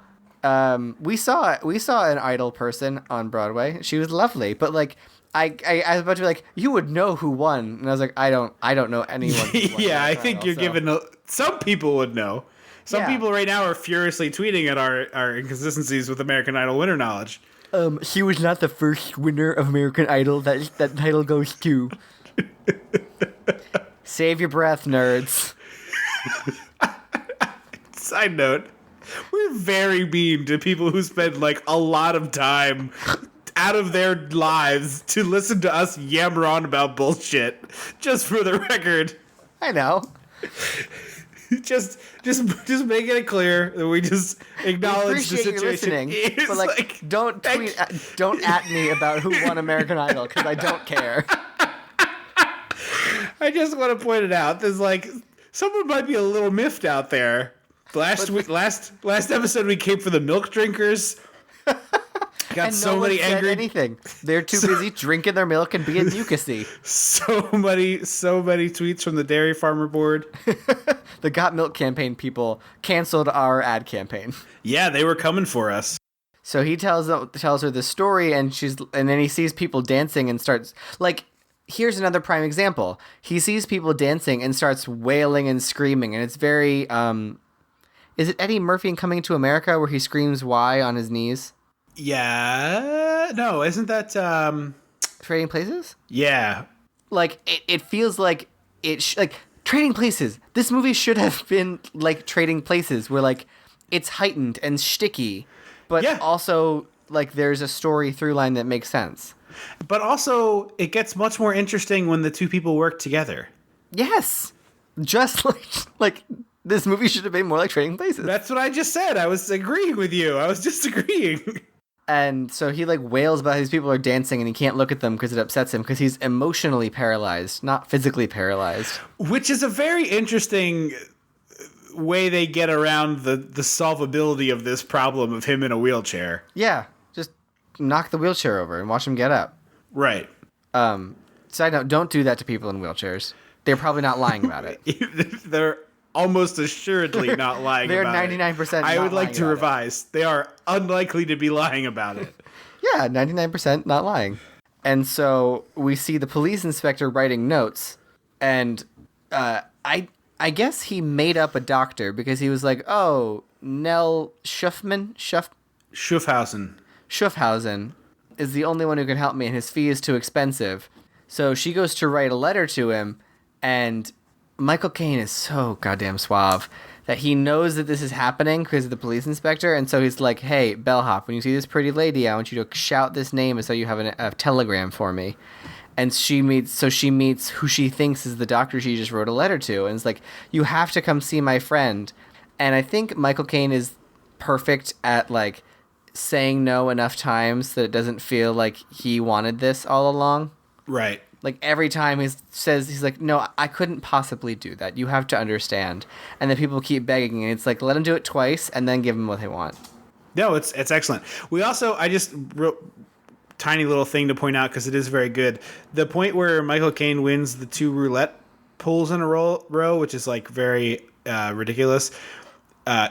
S2: We saw an idol person on Broadway. She was lovely, but like I was about to be like, you would know who won, and I was like, I don't know anyone. Who won
S1: Yeah, I
S2: American
S1: think
S2: Idol,
S1: you're
S2: so.
S1: giving some people would know. Some
S2: Yeah.
S1: people right now are furiously tweeting at our inconsistencies with American Idol winner knowledge.
S2: She was not the first winner of American Idol. That title goes to. Save your breath, nerds.
S1: Side note, we're very mean to people who spend like a lot of time out of their lives to listen to us yammer on about bullshit. Just for the record,
S2: I know.
S1: just making it clear that we just acknowledge the
S2: Appreciate you
S1: situation.
S2: listening,
S1: It's
S2: but like, don't tweet, don't at me about who won American Idol because I don't care.
S1: I just want to point it out. There's like someone might be a little miffed out there. Last episode we came for the milk drinkers. Got
S2: And
S1: so
S2: no one
S1: many
S2: said
S1: angry.
S2: anything. They're too busy drinking their milk and being mucusy.
S1: So many tweets from the dairy farmer board.
S2: The Got Milk campaign people canceled our ad campaign.
S1: Yeah, they were coming for us.
S2: So he tells her the story, and then he sees people dancing and starts like. Here's another prime example. He sees people dancing and starts wailing and screaming, and it's very. Is it Eddie Murphy in Coming to America where he screams "Why" on his knees?
S1: Yeah, no, isn't that
S2: Trading Places?
S1: Yeah.
S2: Like it feels like like Trading Places. This movie should have been like Trading Places, where like it's heightened and shticky, but
S1: Yeah.
S2: also like there's a story through line that makes sense.
S1: But also it gets much more interesting when the two people work together.
S2: Yes, just like this movie should have been more like Trading Places.
S1: That's what I just said. I was agreeing with you. I was just agreeing.
S2: And so he like wails about how these people are dancing and he can't look at them because it upsets him because he's emotionally paralyzed, not physically paralyzed.
S1: Which is a very interesting way they get around the solvability of this problem of him in a wheelchair.
S2: Yeah, just knock the wheelchair over and watch him get up.
S1: Right.
S2: Side note, don't do that to people in wheelchairs. They're probably not lying about it.
S1: They're almost assuredly not lying
S2: They're
S1: about
S2: 99%
S1: it. I
S2: not
S1: would like
S2: lying
S1: to
S2: about it.
S1: revise. They are unlikely to be lying about it.
S2: Yeah, 99% not lying. And so we see the police inspector writing notes, and I guess he made up a doctor because he was like, oh, Nell Schuffhausen is the only one who can help me, and his fee is too expensive. So she goes to write a letter to him, and Michael Caine is so goddamn suave that he knows that this is happening because of the police inspector, and so he's like, hey, bellhop, when you see this pretty lady, I want you to shout this name so you have a telegram for me. And she meets who she thinks is the doctor she just wrote a letter to, and it's like, you have to come see my friend. And I think Michael Caine is perfect at like saying no enough times that it doesn't feel like he wanted this all along.
S1: Right.
S2: Like every time he's like, no, I couldn't possibly do that. You have to understand. And then people keep begging, and it's like, let him do it twice and then give him what they want.
S1: No, it's excellent. We also, I just wrote tiny little thing to point out because it is very good. The point where Michael Caine wins the 2 roulette pulls in a row, which is like very ridiculous.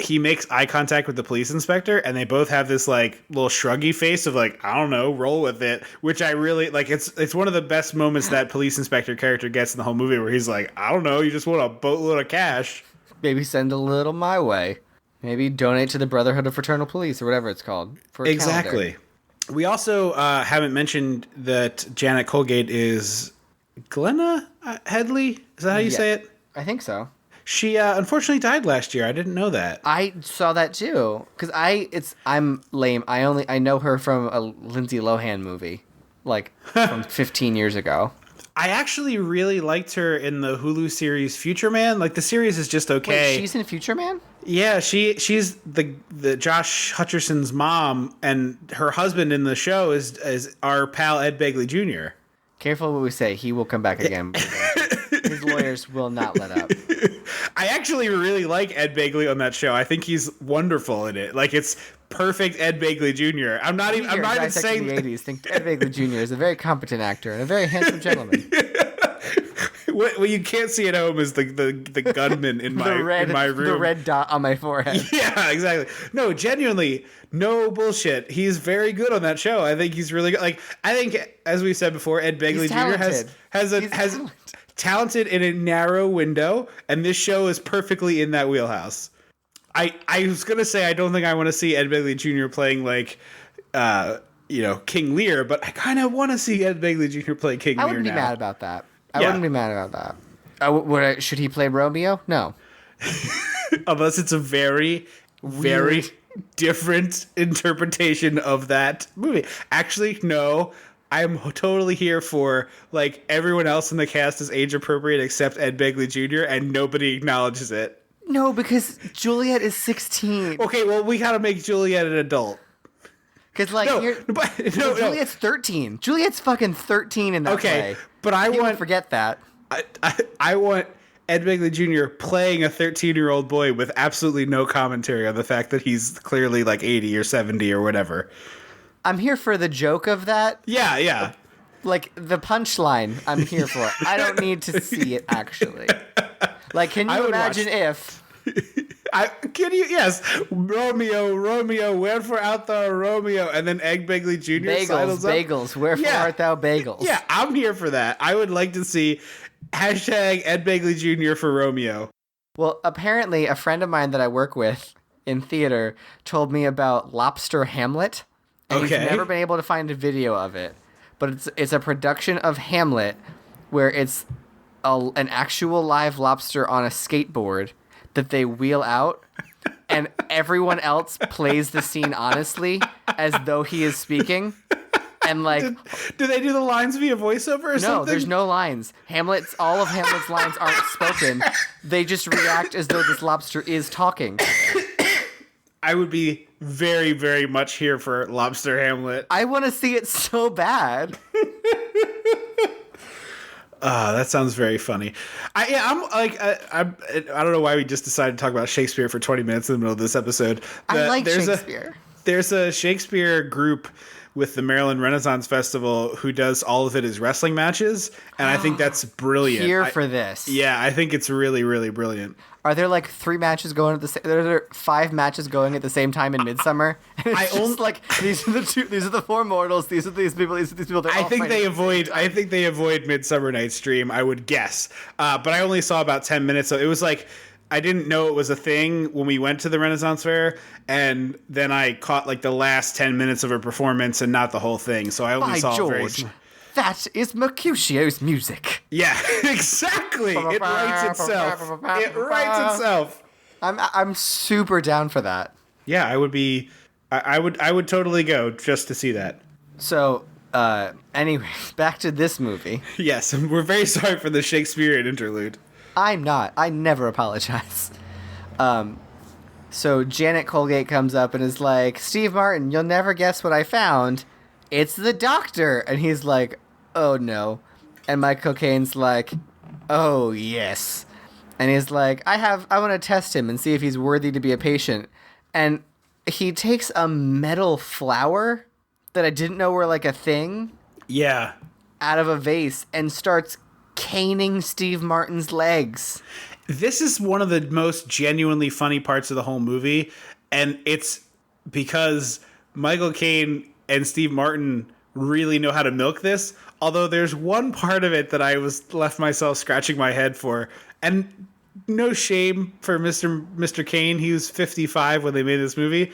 S1: He makes eye contact with the police inspector, and they both have this like little shruggy face of like, I don't know, roll with it, which I really like. It's one of the best moments that police inspector character gets in the whole movie, where he's like, I don't know, you just want a boatload of cash.
S2: Maybe send a little my way. Maybe donate to the Brotherhood of Fraternal Police or whatever it's called. For a
S1: Exactly.
S2: calendar.
S1: We also haven't mentioned that Janet Colgate is Glenna Headley. Is that how you say it?
S2: I think so.
S1: She unfortunately died last year. I didn't know that.
S2: I saw that too, because I'm lame. I know her from a Lindsay Lohan movie, like from 15 years ago.
S1: I actually really liked her in the Hulu series Future Man. Like the series is just okay.
S2: Wait, she's in Future Man?
S1: Yeah, she's the Josh Hutcherson's mom, and her husband in the show is our pal Ed Begley Jr.
S2: Careful what we say. He will come back again. His lawyers will not let up.
S1: I actually really like Ed Begley on that show. I think he's wonderful in it. Like it's perfect Ed Begley Jr. I'm not even saying
S2: the 80s. Think Ed Begley Jr. is a very competent actor and a very handsome gentleman.
S1: What you can't see at home is the gunman in my in my room.
S2: The red dot on my forehead.
S1: Yeah, exactly. No, genuinely, no bullshit. He's very good on that show. I think he's really good. Like, I think, as we said before, Ed Begley Jr. has talented in a narrow window, and this show is perfectly in that wheelhouse. I was gonna say I don't think I want to see Ed Begley Jr. playing like, King Lear, but I kind of want to see Ed Begley Jr. play King Lear.
S2: I wouldn't be mad about that. Should he play Romeo? No.
S1: Unless it's a very, very different interpretation of that movie. Actually, no. I'm totally here for, like, everyone else in the cast is age appropriate except Ed Begley Jr., and nobody acknowledges it.
S2: No, because Juliet is 16.
S1: Okay, well, we gotta make Juliet an adult.
S2: Because, like, Juliet's 13. Juliet's fucking 13 in that play.
S1: But I
S2: won't forget that.
S1: I want Ed Begley Jr. playing a 13-year-old boy with absolutely no commentary on the fact that he's clearly, like, 80 or 70 or whatever.
S2: I'm here for the joke of that.
S1: Yeah.
S2: Like, the punchline, I'm here for it. I don't need to see it, actually. Like, can you imagine if... Yes.
S1: Romeo, wherefore art thou, Romeo? And then Ed Begley Jr.
S2: Bagels, wherefore art thou, bagels?
S1: Yeah, I'm here for that. I would like to see hashtag Ed Begley Jr. for Romeo.
S2: Well, apparently, a friend of mine that I work with in theater told me about Lobster Hamlet. And he's never been able to find a video of it. But it's a production of Hamlet where it's an actual live lobster on a skateboard that they wheel out, and everyone else plays the scene honestly as though he is speaking. And, like,
S1: do they do the lines via voiceover or something?
S2: No, there's no lines. All of Hamlet's lines aren't spoken. They just react as though this lobster is talking.
S1: I would be very, very much here for Lobster Hamlet.
S2: I want to see it so bad.
S1: That sounds very funny. I don't know why we just decided to talk about Shakespeare for 20 minutes in the middle of this episode.
S2: I like Shakespeare.
S1: There's a Shakespeare group with the Maryland Renaissance Festival who does all of it as wrestling matches, and I think that's brilliant.
S2: Here for this.
S1: Yeah, I think it's really, really brilliant.
S2: Are there like 3 matches going at the same? Are there 5 matches going at the same time in Midsummer? And it's just like these are the 4 mortals. These are these people. These are these people.
S1: I think they avoid Midsummer Night's Dream. I would guess, but I only saw about 10 minutes. So it was like I didn't know it was a thing when we went to the Renaissance Fair, and then I caught like the last 10 minutes of her performance and not the whole thing. So I only saw
S2: George. That is Mercutio's music.
S1: Yeah, exactly. It writes itself.
S2: I'm super down for that.
S1: Yeah, I would be. I would totally go just to see that.
S2: So, anyway, back to this movie.
S1: Yes, we're very sorry for the Shakespearean interlude.
S2: I'm not. I never apologize. So Janet Colgate comes up and is like, Steve Martin, you'll never guess what I found. It's the doctor. And he's like, oh no. And Michael Caine's like, oh yes. And he's like, I want to test him and see if he's worthy to be a patient. And he takes a metal flower that I didn't know were like a thing.
S1: Yeah.
S2: Out of a vase and starts caning Steve Martin's legs.
S1: This is one of the most genuinely funny parts of the whole movie. And it's because Michael Caine and Steve Martin really know how to milk this. Although there's one part of it that I was left myself scratching my head for. And no shame for Mr. Caine. He was 55 when they made this movie.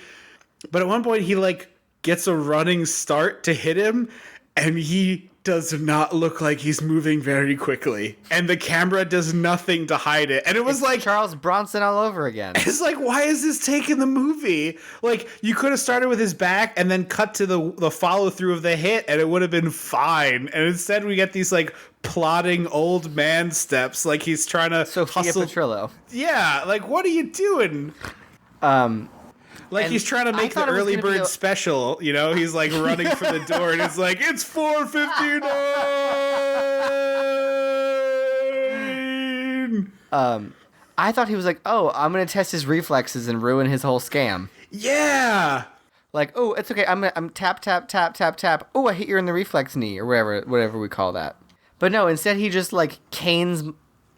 S1: But at one point he like gets a running start to hit him. And he does not look like he's moving very quickly. And the camera does nothing to hide it. And it was like
S2: Charles Bronson all over again.
S1: It's like, why is this taking the movie? Like, you could have started with his back and then cut to the follow through of the hit and it would have been fine. And instead we get these like plodding old man steps. Like he's trying to
S2: Sophia
S1: hustle.
S2: Petrillo.
S1: Yeah. Like, what are you doing? Like he's trying to make the early bird special, you know? He's like running for the door and it's like, it's $4.59.
S2: I thought he was like, oh, I'm going to test his reflexes and ruin his whole scam.
S1: Yeah.
S2: Like, oh, it's okay. I'm tap, tap, tap, tap, tap. Oh, I hit you in the reflex knee or whatever we call that. But no, instead he just like canes.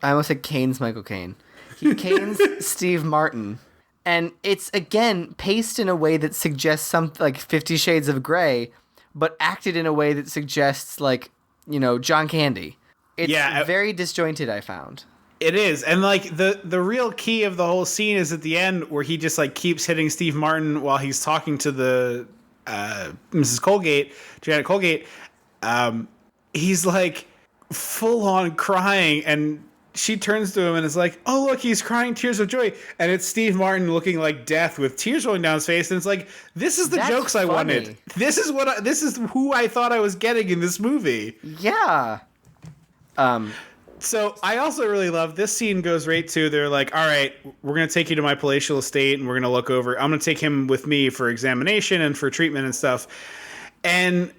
S2: I almost said canes Michael Caine. He canes Steve Martin, and it's again paced in a way that suggests something like 50 Shades of Grey, but acted in a way that suggests like John Candy. It's very disjointed. I found.
S1: It is, and like the real key of the whole scene is at the end where he just like keeps hitting Steve Martin while he's talking to the Mrs. Colgate, Janet Colgate. He's like full on crying, and she turns to him and is like, "Oh look, he's crying tears of joy," and it's Steve Martin looking like death with tears rolling down his face, and it's like, this is the
S2: That's
S1: jokes
S2: funny.
S1: I wanted. This is who I thought I was getting in this movie.
S2: Yeah.
S1: So I also really love this scene. Goes right to, they're like, all right, we're going to take you to my palatial estate and we're going to look over. I'm going to take him with me for examination and for treatment and stuff. And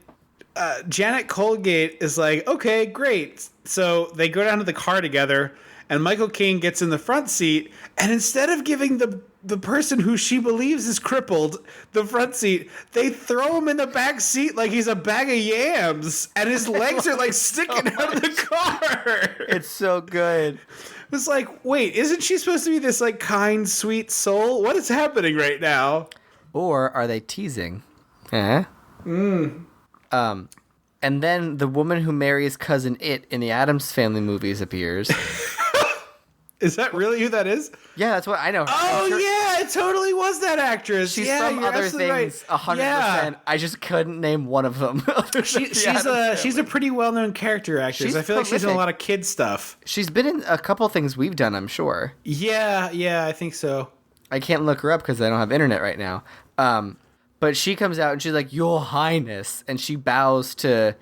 S1: Janet Colgate is like, okay, great. So they go down to the car together, and Michael Caine gets in the front seat. And instead of giving the person who she believes is crippled the front seat, they throw him in the back seat like he's a bag of yams, and his legs are like sticking out of the car.
S2: It's so good.
S1: It's like, wait, isn't she supposed to be this like kind, sweet soul? What is happening right now?
S2: Or are they teasing? And then the woman who marries cousin It in the Addams Family movies appears.
S1: Is that really who that is?
S2: Yeah, that's what I know.
S1: Oh, yeah, it totally was that actress.
S2: She's
S1: yeah,
S2: from
S1: you're
S2: other
S1: absolutely
S2: things,
S1: right.
S2: 100%.
S1: Yeah.
S2: I just couldn't name one of them.
S1: She's a pretty well-known character actress.
S2: She's
S1: I feel like she's in a
S2: prolific.
S1: lot of kid stuff.
S2: She's been in a couple things we've done, I'm sure.
S1: Yeah, I think so.
S2: I can't look her up because I don't have internet right now. But she comes out and she's like, "Your Highness," and she bows to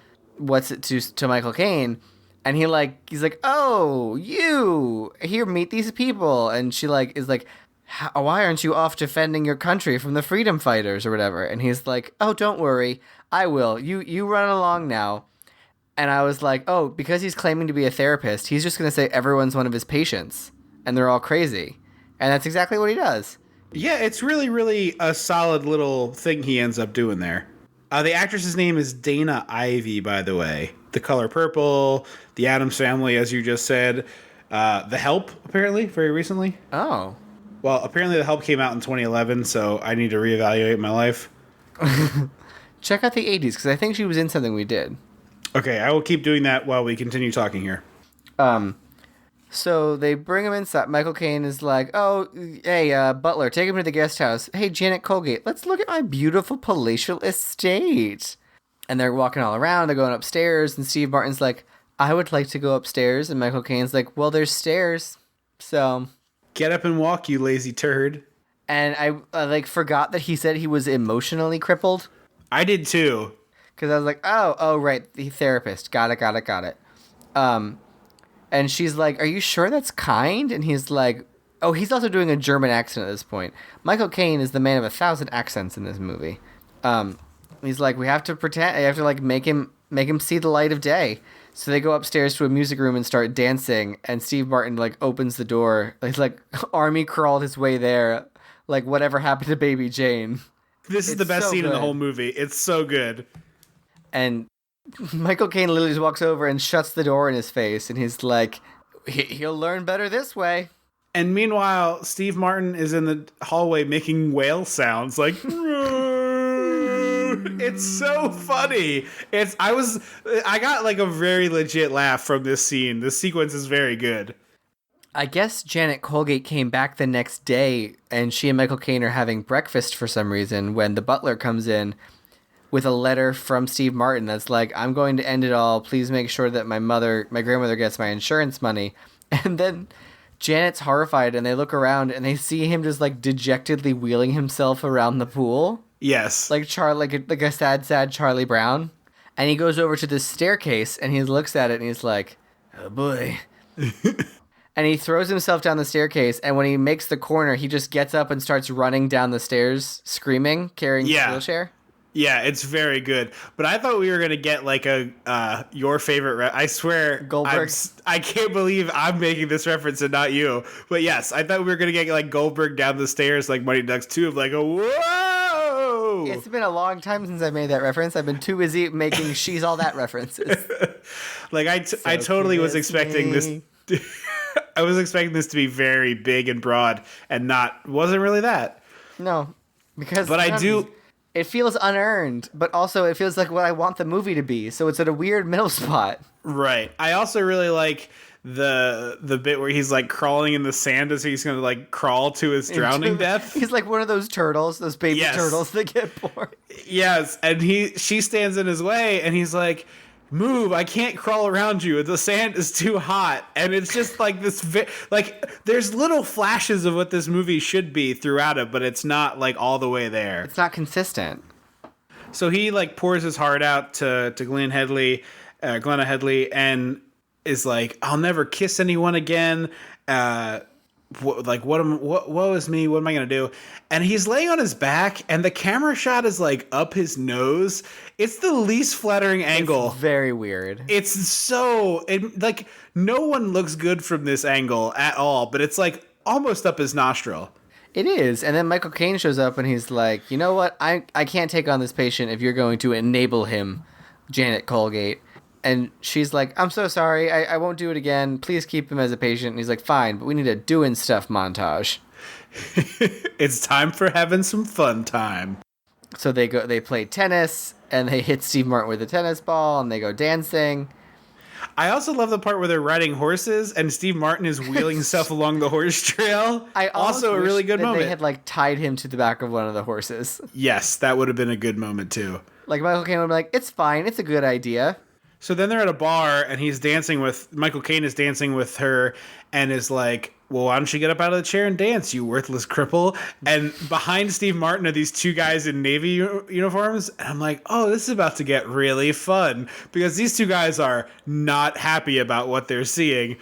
S2: to Michael Caine, and he's like, "Oh, you here, meet these people," and she is like, "Why aren't you off defending your country from the freedom fighters or whatever?" And he's like, "Oh, don't worry, I will. You run along now." And I was like, "Oh, because he's claiming to be a therapist, he's just gonna say everyone's one of his patients, and they're all crazy," and that's exactly what he does.
S1: Yeah, it's really, really a solid little thing he ends up doing there. The actress's name is Dana Ivey, by the way. The Color Purple, The Addams Family, as you just said. The Help, apparently, very recently.
S2: Oh.
S1: Well, apparently The Help came out in 2011, so I need to reevaluate my life.
S2: Check out the 80s, because I think she was in something we did.
S1: Okay, I will keep doing that while we continue talking here.
S2: So they bring him inside. Michael Caine is like, "Oh, hey, butler, take him to the guest house. Hey, Janet Colgate, let's look at my beautiful palatial estate." And they're walking all around. They're going upstairs, and Steve Martin's like, "I would like to go upstairs." And Michael Caine's like, "Well, there's stairs, so
S1: Get up and walk, you lazy turd.
S2: And I forgot that he said he was emotionally crippled.
S1: I did too.
S2: Because I was like, oh, right, the therapist. Got it. And she's like, "Are you sure that's kind?" And he's like, oh, he's also doing a German accent at this point. Michael Caine is the man of 1,000 accents in this movie. He's like, we have to pretend, I have to make him see the light of day. So they go upstairs to a music room and start dancing. And Steve Martin opens the door. He's army crawled his way there. Whatever happened to Baby Jane.
S1: This is the best
S2: so
S1: scene in the
S2: good.
S1: whole movie. It's so good.
S2: And Michael Caine literally just walks over and shuts the door in his face, and he's like, he'll learn better this way.
S1: And meanwhile, Steve Martin is in the hallway making whale sounds like it's so funny. I got a very legit laugh from this scene. This sequence is very good.
S2: I guess Janet Colgate came back the next day, and she and Michael Caine are having breakfast for some reason when the butler comes in with a letter from Steve Martin that's like, "I'm going to end it all. Please make sure that my grandmother gets my insurance money." And then Janet's horrified, and they look around and they see him just dejectedly wheeling himself around the pool.
S1: Yes.
S2: Like a sad Charlie Brown. And he goes over to this staircase and he looks at it and he's like, "Oh boy." And he throws himself down the staircase, and when he makes the corner, he just gets up and starts running down the stairs, screaming, carrying his wheelchair.
S1: Yeah, it's very good. But I thought we were going to get your favorite... I swear,
S2: Goldberg.
S1: I can't believe I'm making this reference and not you. But yes, I thought we were going to get Goldberg down the stairs like Mighty Ducks 2 of whoa!
S2: It's been a long time since I made that reference. I've been too busy making She's All That references.
S1: Like I totally was expecting this. I was expecting this to be very big and broad, and wasn't really that.
S2: No, because
S1: But I do.
S2: It feels unearned, but also it feels like what I want the movie to be. So it's at a weird middle spot.
S1: Right. I also really like the bit where he's like crawling in the sand as he's gonna like crawl to his drowning death.
S2: He's like one of those turtles, those baby turtles that get born.
S1: Yes, and she stands in his way, and he's like, "Move! I can't crawl around you. The sand is too hot." And it's just like this, there's little flashes of what this movie should be throughout it, but it's not like all the way there.
S2: It's not consistent.
S1: So he like pours his heart out to Glenna Headley, and is like, "I'll never kiss anyone again. Woe is me? What am I gonna do?" And he's laying on his back, and the camera shot is like up his nose. It's the least flattering angle.
S2: It's very weird.
S1: It's so like no one looks good from this angle at all, but it's like almost up his nostril.
S2: It is. And then Michael Caine shows up and he's like, "You know what? I can't take on this patient if you're going to enable him, Janet Colgate." And she's like, "I'm so sorry. I won't do it again. Please keep him as a patient." And he's like, "Fine, but we need a doing stuff montage."
S1: It's time for having some fun time.
S2: So they play tennis and they hit Steve Martin with a tennis ball and they go dancing.
S1: I also love the part where they're riding horses and Steve Martin is wheeling himself along the horse trail. Also a really good moment.
S2: They had like tied him to the back of one of the horses.
S1: Yes, that would have been a good moment too.
S2: Like Michael Caine would be like, "It's fine. It's a good idea."
S1: So then they're at a bar and Michael Caine is dancing with her and is like, "Well, why don't you get up out of the chair and dance, you worthless cripple?" And behind Steve Martin are these two guys in Navy uniforms. And I'm like, oh, this is about to get really fun because these two guys are not happy about what they're seeing.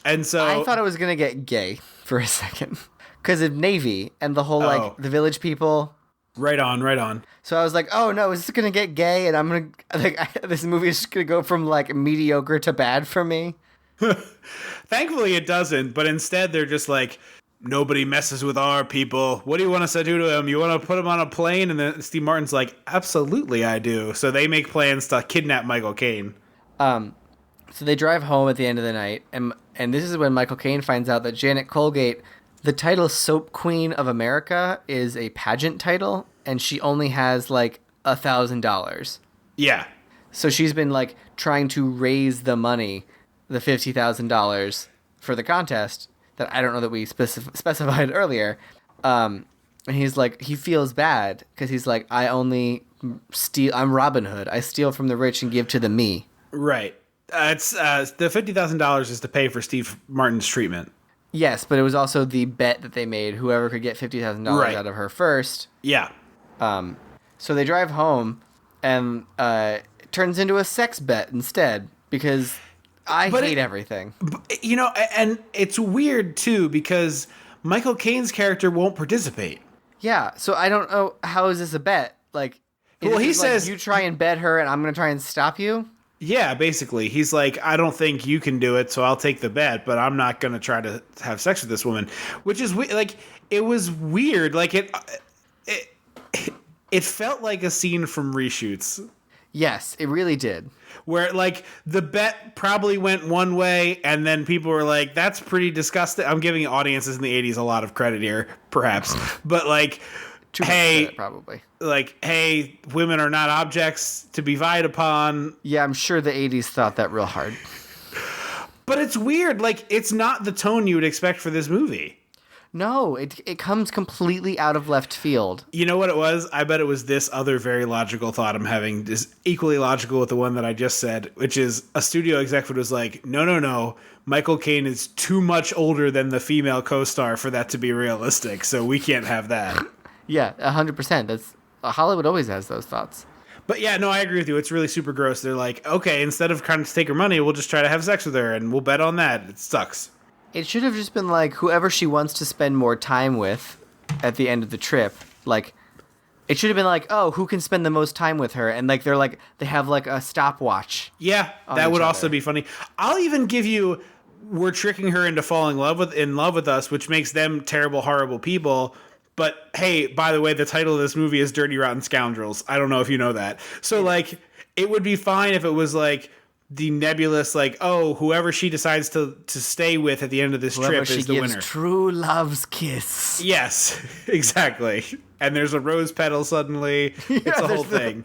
S1: And so
S2: I thought it was going to get gay for a second because of Navy and the whole, like, the village people.
S1: Right on.
S2: So I was like, oh no, is this going to get gay? And I'm going to, like, this movie is just going to go from, like, mediocre to bad for me.
S1: Thankfully it doesn't, but instead they're just like, "Nobody messes with our people. What do you want us to do to him? You want to put him on a plane?" And then Steve Martin's like, "Absolutely I do." So they make plans to kidnap Michael Caine.
S2: So they drive home at the end of the night, and this is when Michael Caine finds out that Janet Colgate, the title Soap Queen of America, is a pageant title, and she only has like $1,000.
S1: Yeah.
S2: So she's been like trying to raise the money, the $50,000 for the contest that I don't know that we specified earlier. And he's like, he feels bad because he's like, I'm Robin Hood. I steal from the rich and give to the me.
S1: Right. It's the $50,000 is to pay for Steve Martin's treatment.
S2: Yes, but it was also the bet that they made. Whoever could get $50,000 out of her first.
S1: Yeah.
S2: So they drive home, and it turns into a sex bet instead because I hate everything.
S1: You know, and it's weird too because Michael Caine's character won't participate.
S2: Yeah, so I don't know, how is this a bet? Like,
S1: well, he says
S2: you try and bet her, and I'm going to try and stop you.
S1: Yeah, basically. He's like, "I don't think you can do it, so I'll take the bet, but I'm not going to try to have sex with this woman," which is like, it was weird. Like it felt like a scene from reshoots.
S2: Yes, it really did.
S1: Where like the bet probably went one way and then people were like, "That's pretty disgusting." I'm giving audiences in the 80s a lot of credit here, perhaps. But like, hey,
S2: probably.
S1: Like, hey, women are not objects to be vied upon.
S2: Yeah, I'm sure the 80s thought that real hard.
S1: But it's weird. Like, it's not the tone you would expect for this movie.
S2: No, it comes completely out of left field.
S1: You know what it was? I bet it was this other very logical thought I'm having, is equally logical with the one that I just said, which is a studio executive was like, no, Michael Caine is too much older than the female co-star for that to be realistic, so we can't have that.
S2: Yeah, 100%. That's Hollywood always has those thoughts.
S1: But yeah, no, I agree with you. It's really super gross. They're like, okay, instead of trying to take her money, we'll just try to have sex with her, and we'll bet on that. It sucks.
S2: It should have just been like whoever she wants to spend more time with at the end of the trip. Like, it should have been like, oh, who can spend the most time with her? And like they have like a stopwatch.
S1: Yeah, that would also be funny. I'll even give you, we're tricking her into falling in love with us, which makes them terrible, horrible people. But hey, by the way, the title of this movie is Dirty Rotten Scoundrels. I don't know if you know that. So like, it would be fine if it was like, the nebulous, like, oh, whoever she decides to stay with at the end of this
S2: Whoever
S1: trip
S2: she
S1: is the
S2: gives
S1: winner.
S2: true love's kiss.
S1: Yes, exactly. And there's a rose petal suddenly. It's a whole thing.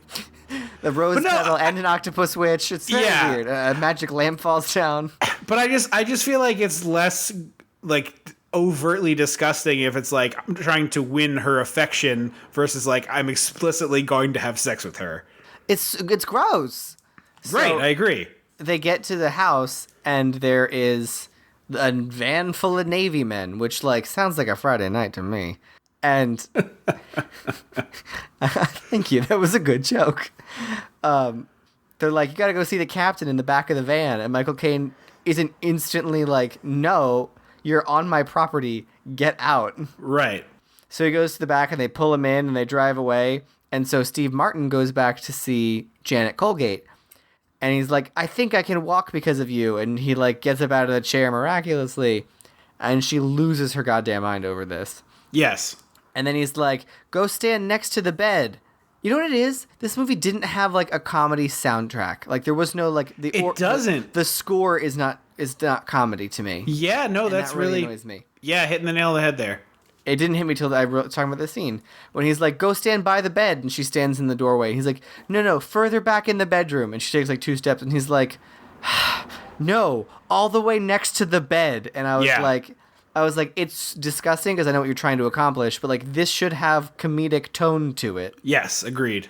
S2: The rose
S1: But no,
S2: petal and an octopus witch. It's very
S1: Yeah.
S2: weird. A magic lamp falls down.
S1: But I just feel like it's less like overtly disgusting if it's like I'm trying to win her affection versus like I'm explicitly going to have sex with her.
S2: It's gross.
S1: Right,
S2: So
S1: I agree.
S2: they get to the house and there is a van full of Navy men, which like sounds like a Friday night to me. And thank you, that was a good joke. They're like, you gotta go see the captain in the back of the van, and Michael Caine isn't instantly like, no, you're on my property, get out.
S1: Right.
S2: So he goes to the back and they pull him in and they drive away. And so Steve Martin goes back to see Janet Colgate. And he's like, I think I can walk because of you. And he like gets up out of the chair miraculously. And she loses her goddamn mind over this.
S1: Yes.
S2: And then he's like, go stand next to the bed. You know what it is? This movie didn't have like a comedy soundtrack. Like there was no like
S1: It doesn't.
S2: The score is not comedy to me.
S1: Yeah, no,
S2: And
S1: that's
S2: that really
S1: really
S2: annoys me.
S1: Yeah, hitting the nail on the head there.
S2: It didn't hit me till I wrote talking about the scene when he's like, "Go stand by the bed," and she stands in the doorway. He's like, "No, further back in the bedroom," and she takes like 2 steps, and he's like, "No, all the way next to the bed." And I was like, it's disgusting because I know what you're trying to accomplish, but like this should have comedic tone to it.
S1: Yes, agreed.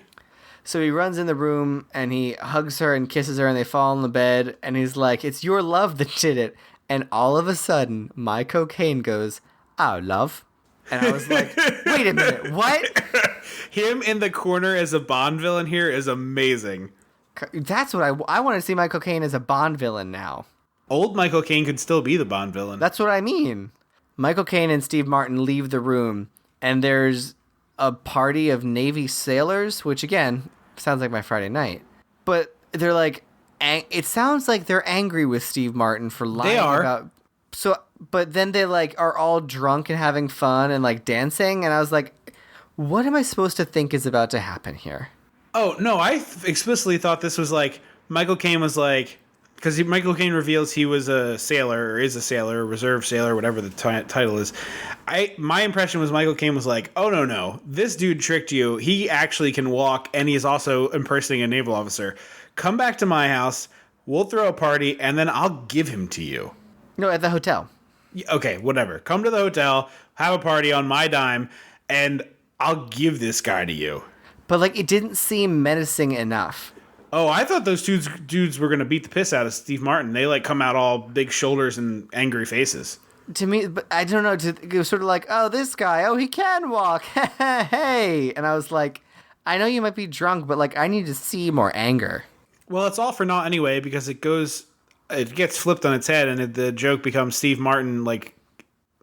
S2: So he runs in the room and he hugs her and kisses her, and they fall in the bed, and he's like, "It's your love that did it." And all of a sudden, my cocaine goes, "Oh, love." And I was like, wait a minute, what?
S1: Him in the corner as a Bond villain here is amazing.
S2: That's what I want to see Michael Caine as a Bond villain now.
S1: Old Michael Caine could still be the Bond villain.
S2: That's what I mean. Michael Caine and Steve Martin leave the room, and there's a party of Navy sailors, which again, sounds like my Friday night. But they're like, it sounds like they're angry with Steve Martin for lying
S1: They are.
S2: about... So, but then they like are all drunk and having fun and like dancing, and I was like, what am I supposed to think is about to happen here?
S1: Oh, no, I explicitly thought this was like, Michael Caine was like, because Michael Caine reveals he was a sailor, or is a sailor, reserve sailor, whatever the title is. My impression was Michael Caine was like, oh, no, this dude tricked you. He actually can walk, and he's also impersonating a naval officer. Come back to my house, we'll throw a party, and then I'll give him to you.
S2: No, at the hotel.
S1: Okay, whatever. Come to the hotel, have a party on my dime, and I'll give this guy to you.
S2: But like, it didn't seem menacing enough.
S1: Oh, I thought those dudes were going to beat the piss out of Steve Martin. They like come out all big shoulders and angry faces.
S2: To me, but I don't know. It was sort of like, oh, this guy, oh, he can walk. Hey. And I was like, I know you might be drunk, but like, I need to see more anger.
S1: Well, it's all for naught anyway, because it gets flipped on its head, and the joke becomes Steve Martin like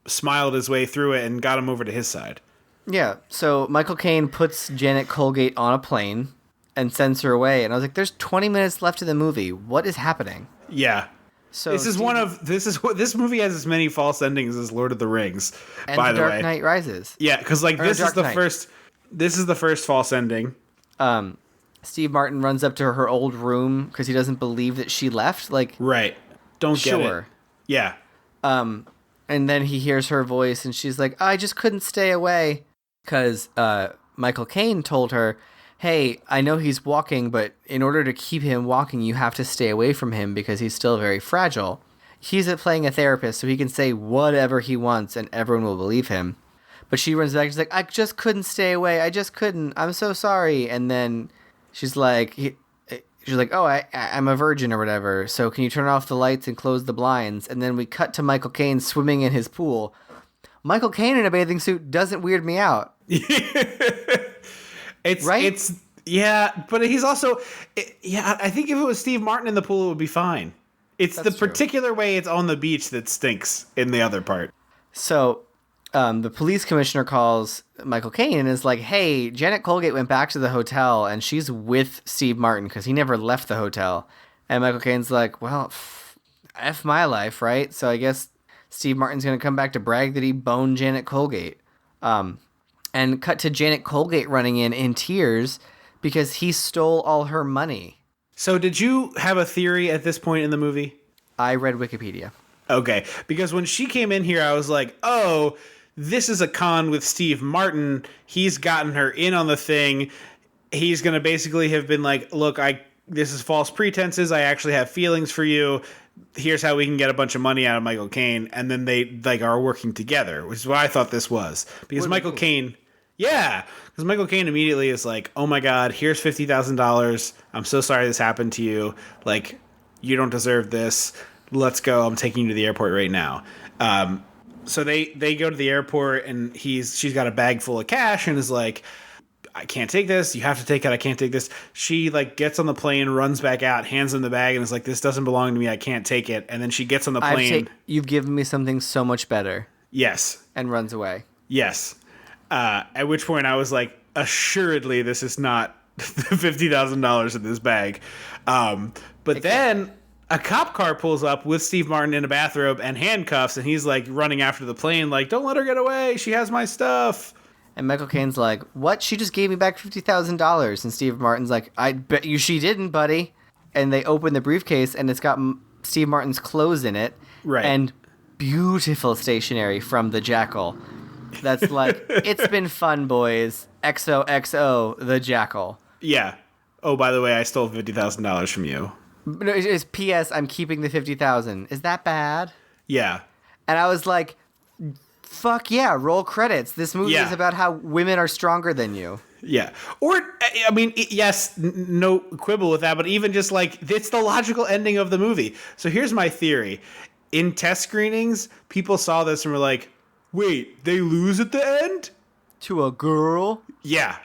S1: smiled his way through it and got him over to his side.
S2: Yeah. So Michael Caine puts Janet Colgate on a plane and sends her away. And I was like, there's 20 minutes left of the movie. What is happening?
S1: Yeah.
S2: So
S1: this movie has as many false endings as Lord of the Rings.
S2: and
S1: by the
S2: Dark
S1: way,
S2: Knight Rises.
S1: yeah, because like
S2: Or
S1: this is
S2: Dark
S1: the
S2: Knight.
S1: first. This is the first false ending.
S2: Steve Martin runs up to her old room because he doesn't believe that she left. Like,
S1: Right. Don't get it.
S2: sure.
S1: Yeah.
S2: And then he hears her voice, and she's like, I just couldn't stay away. Because Michael Caine told her, hey, I know he's walking, but in order to keep him walking, you have to stay away from him because he's still very fragile. He's playing a therapist, so he can say whatever he wants, and everyone will believe him. But she runs back, she's like, I just couldn't stay away. I just couldn't. I'm so sorry. And then she's like, oh, I'm a virgin or whatever, so can you turn off the lights and close the blinds? And then we cut to Michael Caine swimming in his pool. Michael Caine in a bathing suit doesn't weird me out.
S1: It's yeah, but he's also I think if it was Steve Martin in the pool, it would be fine. It's
S2: That's
S1: the
S2: true.
S1: particular way it's on the beach that stinks in the other part.
S2: So the police commissioner calls Michael Caine and is like, hey, Janet Colgate went back to the hotel and she's with Steve Martin because he never left the hotel. And Michael Caine's like, well, F my life, right? So I guess Steve Martin's going to come back to brag that he boned Janet Colgate. And cut to Janet Colgate running in tears because he stole all her money.
S1: So did you have a theory at this point in the movie?
S2: I read Wikipedia.
S1: Okay, because when she came in here, I was like, oh, this is a con with Steve Martin. He's gotten her in on the thing. He's going to basically have been like, look, this is false pretenses. I actually have feelings for you. Here's how we can get a bunch of money out of Michael Caine. And then they like are working together, which is what I thought this was. Because Michael Caine, because Michael Caine immediately is like, oh my God, here's $50,000. I'm so sorry this happened to you. Like, you don't deserve this. Let's go. I'm taking you to the airport right now. So they go to the airport and she's got a bag full of cash and is like, I can't take this. You have to take it. I can't take this. She like gets on the plane, runs back out, hands him the bag, and is like, this doesn't belong to me. I can't take it. And then she gets on the plane.
S2: You've given me something so much better.
S1: Yes.
S2: And runs away.
S1: Yes. At which point I was like, assuredly, this is not $50,000 in this bag. But then a cop car pulls up with Steve Martin in a bathrobe and handcuffs, and he's like running after the plane, like, don't let her get away. She has my stuff.
S2: And Michael Caine's like, what? She just gave me back $50,000. And Steve Martin's like, I bet you she didn't, buddy. And they open the briefcase, and it's got Steve Martin's clothes in it.
S1: Right.
S2: And beautiful stationery from the Jackal. That's like, it's been fun, boys. XOXO, the Jackal.
S1: Yeah. Oh, by the way, I stole $50,000 from you.
S2: No, it's P.S. I'm keeping the $50,000. Is that bad?
S1: Yeah.
S2: And I was like, fuck yeah, roll credits. This movie is about how women are stronger than you.
S1: Yeah. Or, I mean, yes, no quibble with that, but even just like, it's the logical ending of the movie. So here's my theory. In test screenings, people saw this and were like, wait, they lose at the end?
S2: To a girl?
S1: Yeah.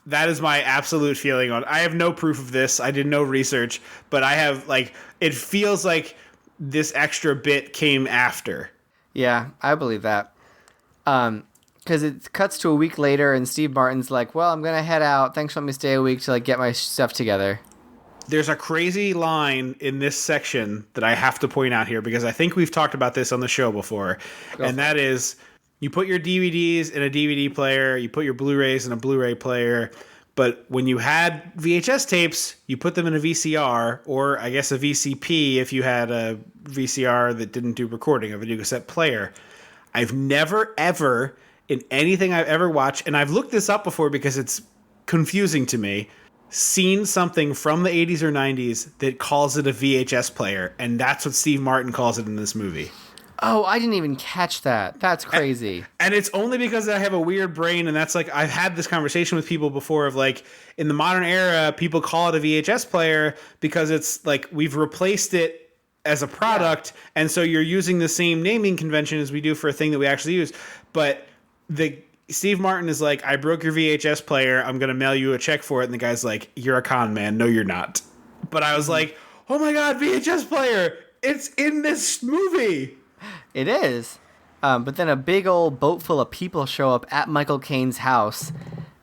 S1: That is my absolute feeling on. I have no proof of this. I did no research, but I have like, it feels like this extra bit came after.
S2: Yeah, I believe that. Because it cuts to a week later, and Steve Martin's like, well, I'm going to head out. Thanks for letting me stay a week to like get my stuff together.
S1: There's a crazy line in this section that I have to point out here because I think we've talked about this on the show before. And that is, you put your DVDs in a DVD player, you put your Blu-rays in a Blu-ray player, but when you had VHS tapes, you put them in a VCR, or I guess a VCP if you had a VCR that didn't do recording, a video cassette player. I've never, ever, in anything I've ever watched, and I've looked this up before because it's confusing to me, seen something from the 80s or 90s that calls it a VHS player, and that's what Steve Martin calls it in this movie.
S2: Oh, I didn't even catch that. That's crazy.
S1: And it's only because I have a weird brain, and that's like, I've had this conversation with people before of like, in the modern era, people call it a VHS player because it's like, we've replaced it as a product, and so you're using the same naming convention as we do for a thing that we actually use. But Steve Martin is like, I broke your VHS player, I'm going to mail you a check for it, and the guy's like, you're a con man, no you're not. But I was like, oh my God, VHS player, it's in this movie.
S2: It is. But then a big old boat full of people show up at Michael Caine's house,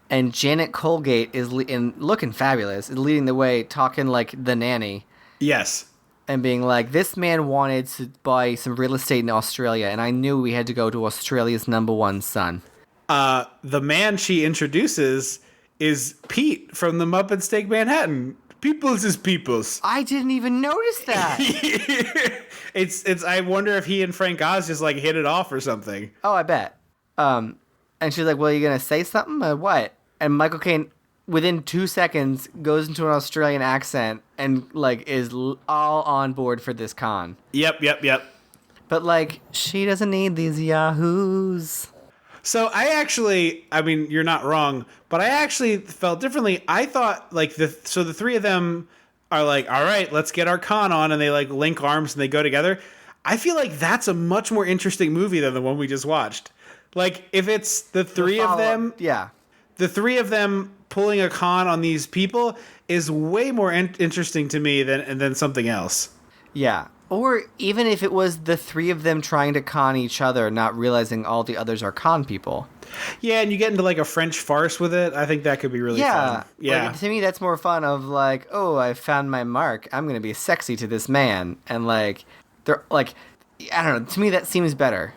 S2: and Janet Colgate is looking fabulous, is leading the way, talking like the nanny.
S1: Yes.
S2: And being like, this man wanted to buy some real estate in Australia, and I knew we had to go to Australia's #1 son.
S1: The man she introduces is Pete from the Muppets Take Manhattan. Peoples is Peoples.
S2: I didn't even notice that.
S1: It's. I wonder if he and Frank Oz just like hit it off or something.
S2: Oh, I bet. And she's like, well, you gonna say something or what? And Michael Caine, within 2 seconds, goes into an Australian accent and like is all on board for this con.
S1: Yep.
S2: But like, she doesn't need these yahoos.
S1: So I mean, you're not wrong, but I actually felt differently. I thought like the three of them are like, all right, let's get our con on, and they like link arms and they go together. I feel like that's a much more interesting movie than the one we just watched. Like if it's the three of them, the three of them pulling a con on these people is way more interesting to me than something else.
S2: Yeah. Or even if it was the three of them trying to con each other, not realizing all the others are con people.
S1: Yeah, and you get into like a French farce with it. I think that could be really fun. Yeah.
S2: Like, to me, that's more fun of like, oh, I found my mark. I'm going to be sexy to this man. And like, they're like, I don't know. To me, that seems better.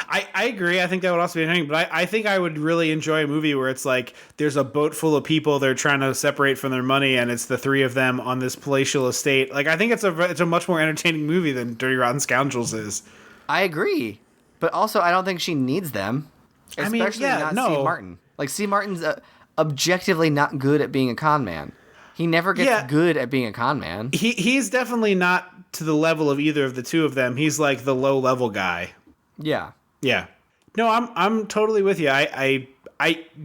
S1: I agree. I think that would also be entertaining, but I think I would really enjoy a movie where it's like there's a boat full of people they're trying to separate from their money, and it's the three of them on this palatial estate. Like, I think it's a much more entertaining movie than Dirty Rotten Scoundrels is.
S2: I agree, but also I don't think she needs them. Especially not Steve Martin. Like, Steve Martin's objectively not good at being a con man. He never gets good at being a con man.
S1: He's definitely not to the level of either of the two of them. He's like the low level guy.
S2: Yeah.
S1: Yeah. No, I'm totally with you. I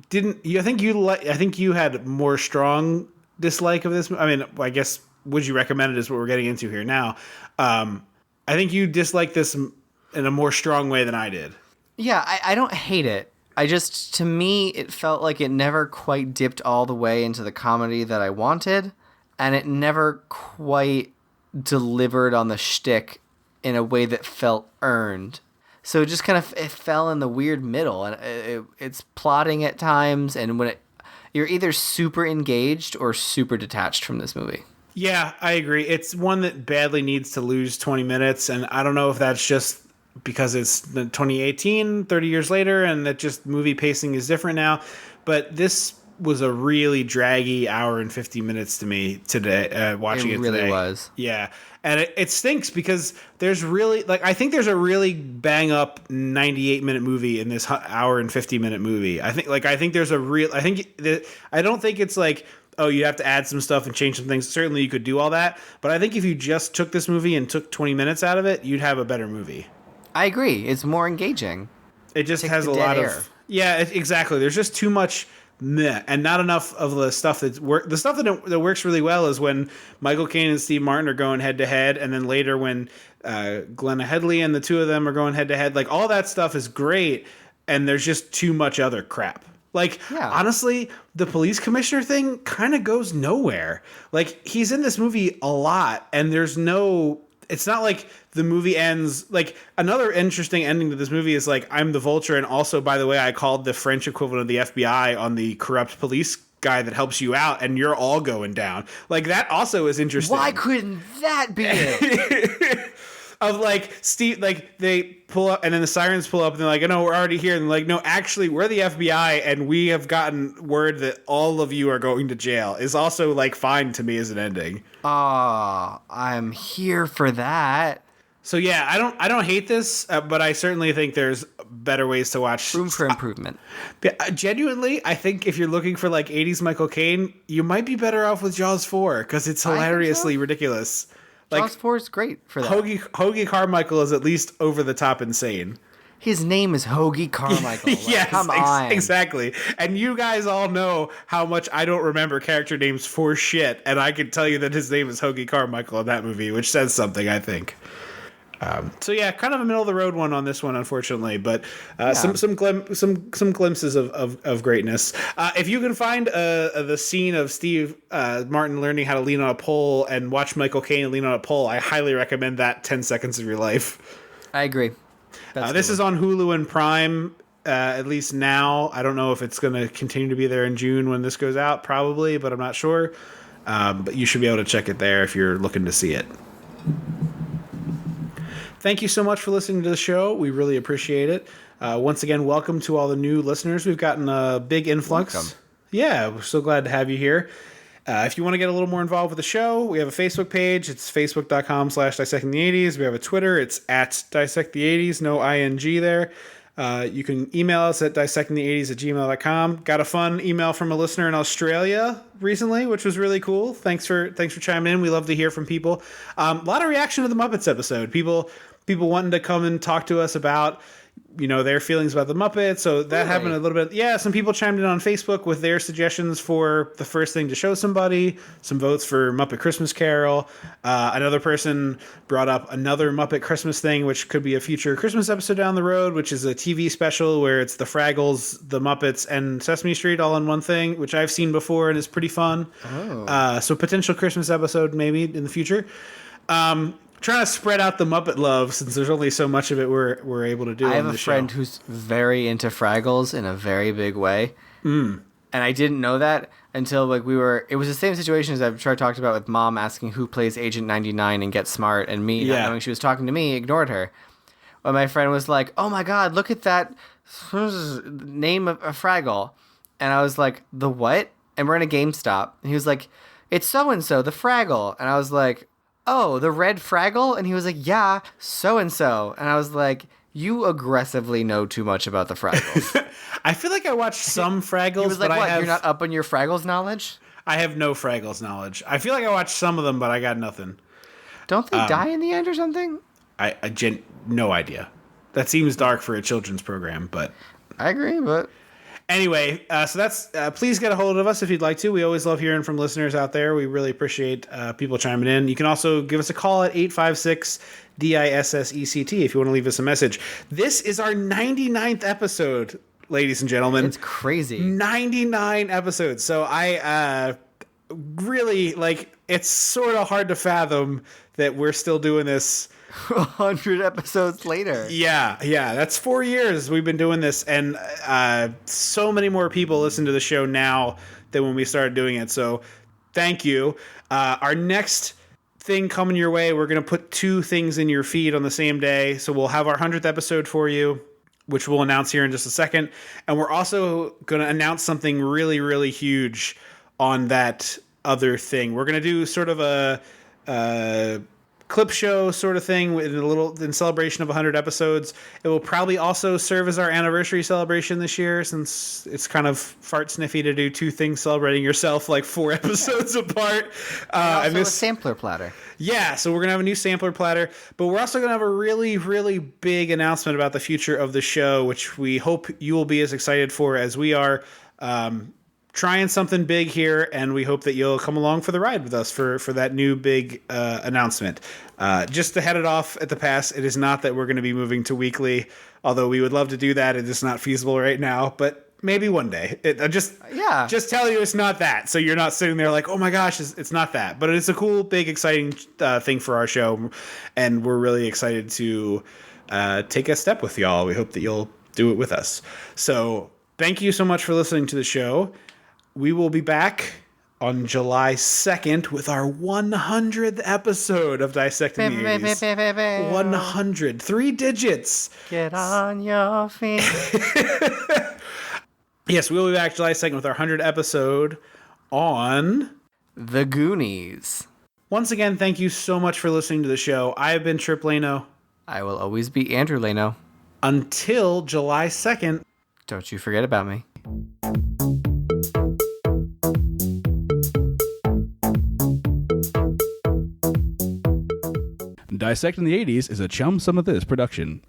S1: didn't. I think you had more strong dislike of this. I mean, I guess would you recommend it is what we're getting into here now. I think you disliked this in a more strong way than I did.
S2: Yeah, I don't hate it. To me, it felt like it never quite dipped all the way into the comedy that I wanted, and it never quite delivered on the shtick in a way that felt earned. So it just kind of it fell in the weird middle, and it's plotting at times, and when you're either super engaged or super detached from this movie.
S1: Yeah, I agree. It's one that badly needs to lose 20 minutes, and I don't know if that's just because it's 2018, 30 years later, and that just movie pacing is different now. But this was a really draggy hour and 50 minutes to me today, watching it today. It really
S2: was.
S1: Yeah. And it stinks because there's really, like, I think there's a really bang up 98-minute movie in this hour and 50-minute movie. I think there's a real, I don't think it's like, oh, you have to add some stuff and change some things. Certainly you could do all that. But I think if you just took this movie and took 20 minutes out of it, you'd have a better movie.
S2: I agree. It's more engaging.
S1: It just has a lot of... Yeah, exactly. There's just too much meh, and not enough of the stuff that works really well is when Michael Caine and Steve Martin are going head-to-head, and then later when Glenna Headley and the two of them are going head-to-head. Like, all that stuff is great, and there's just too much other crap. Like, honestly, the police commissioner thing kind of goes nowhere. Like, he's in this movie a lot, and there's no... It's not like the movie ends... Like, another interesting ending to this movie is, like, I'm the Vulture, and also, by the way, I called the French equivalent of the FBI on the corrupt police guy that helps you out, and you're all going down. Like, that also is interesting.
S2: Why couldn't that be it?
S1: Of, like, Steve... Like, they pull up, and then the sirens pull up, and they're like, oh, no, we're already here. And they're like, no, actually, we're the FBI, and we have gotten word that all of you are going to jail. Is also, like, fine to me as an ending.
S2: I'm here for that.
S1: So yeah, I don't hate this, but I certainly think there's better ways to watch.
S2: Room for improvement.
S1: Genuinely, I think if you're looking for like 80s Michael Caine, you might be better off with Jaws 4 because it's hilariously ridiculous. Like,
S2: Jaws 4 is great for that.
S1: Hoagie Carmichael is at least over the top insane.
S2: His name is Hoagie Carmichael. Like,
S1: yes,
S2: come on.
S1: Exactly. And you guys all know how much I don't remember character names for shit, and I can tell you that his name is Hoagie Carmichael in that movie, which says something, I think. So yeah, kind of a middle of the road one on this one, unfortunately, but some glimpses of greatness. If you can find the scene of Steve Martin learning how to lean on a pole and watch Michael Caine lean on a pole, I highly recommend that 10 seconds of your life.
S2: I agree.
S1: This is on Hulu and Prime, at least now. I don't know if it's going to continue to be there in June when this goes out, probably, but I'm not sure. But you should be able to check it there if you're looking to see it. Thank you so much for listening to the show. We really appreciate it. Once again, welcome to all the new listeners. We've gotten a big influx.
S2: Welcome.
S1: Yeah, we're so glad to have you here. If you want to get a little more involved with the show, we have a Facebook page. It's facebook.com/dissectingthe80s. We have a Twitter. It's @dissectthE80s. No ING there. You can email us at dissectingthe80s@gmail.com. Got a fun email from a listener in Australia recently, which was really cool. Thanks for chiming in. We love to hear from people. A lot of reaction to the Muppets episode. People wanting to come and talk to us about, their feelings about the Muppets. So that happened a little bit. Yeah, some people chimed in on Facebook with their suggestions for the first thing to show somebody. Some votes for Muppet Christmas Carol. Another person brought up another Muppet Christmas thing, which could be a future Christmas episode down the road, which is a TV special where it's the Fraggles, the Muppets, and Sesame Street all in one thing, which I've seen before and is pretty fun. So potential Christmas episode maybe in the future. Trying to spread out the Muppet love since there's only so much of it we're able to do on the show.
S2: I have a friend who's very into Fraggles in a very big way. And I didn't know that until it was the same situation as I've talked about with Mom asking who plays Agent 99 and Get Smart, and me not knowing she was talking to me ignored her. when my friend was like, "Oh my God, look at that name of a Fraggle," and I was like, "The what?" And we're in a GameStop, and he was like, "It's so and so, the Fraggle," and I was like, "Oh, the red Fraggle?" And he was like, "Yeah, so and so," and I was like, "You aggressively know too much about the Fraggles."
S1: I feel like I watched some Fraggles,
S2: He was like,
S1: but
S2: "What? You're not up on your Fraggles knowledge?
S1: I have no Fraggles knowledge. I feel like I watched some of them, but I got nothing.
S2: Don't they die in the end or something?"
S1: No idea. That seems dark for a children's program, but
S2: I agree, but
S1: anyway, so that's please get a hold of us if you'd like to. We always love hearing from listeners out there. We really appreciate people chiming in. You can also give us a call at 856-DISSECT if you want to leave us a message. This is our 99th episode, ladies and gentlemen.
S2: it's crazy.
S1: 99 episodes. So I really, like, it's sort of hard to fathom that we're still doing this
S2: 100 episodes later.
S1: Yeah, that's 4 years we've been doing this, and so many more people listen to the show now than when we started doing it. So thank you. Our next thing coming your way, we're going to put 2 things in your feed on the same day. So we'll have our 100th episode for you, which we'll announce here in just a second. And we're also going to announce something really, really huge on that other thing. We're going to do sort of a clip show sort of thing in celebration of 100 episodes. It will probably also serve as our anniversary celebration this year, since it's kind of fart sniffy to do 2 things celebrating yourself like 4 episodes apart.
S2: And a sampler platter.
S1: Yeah, so we're gonna have a new sampler platter, but we're also gonna have a really, really big announcement about the future of the show, which we hope you will be as excited for as we are. Trying something big here, and we hope that you'll come along for the ride with us for that new big announcement. Just to head it off at the pass, it is not that we're going to be moving to weekly, although we would love to do that. It is not feasible right now, but maybe one day. Just tell you it's not that, so you're not sitting there like, oh my gosh, it's not that. But it's a cool, big, exciting thing for our show, and we're really excited to take a step with y'all. We hope that you'll do it with us. So thank you so much for listening to the show. We will be back on July 2nd with our 100th episode of Dissecting the 80s. 100. 3 digits.
S2: Get on your feet.
S1: Yes, we will be back July 2nd with our 100th episode on
S2: The Goonies.
S1: Once again, thank you so much for listening to the show. I have been Trip Leno.
S2: I will always be Andrew Leno.
S1: Until July 2nd.
S2: Don't you forget about me.
S6: Dissecting the 80s is a Chum Some of This production.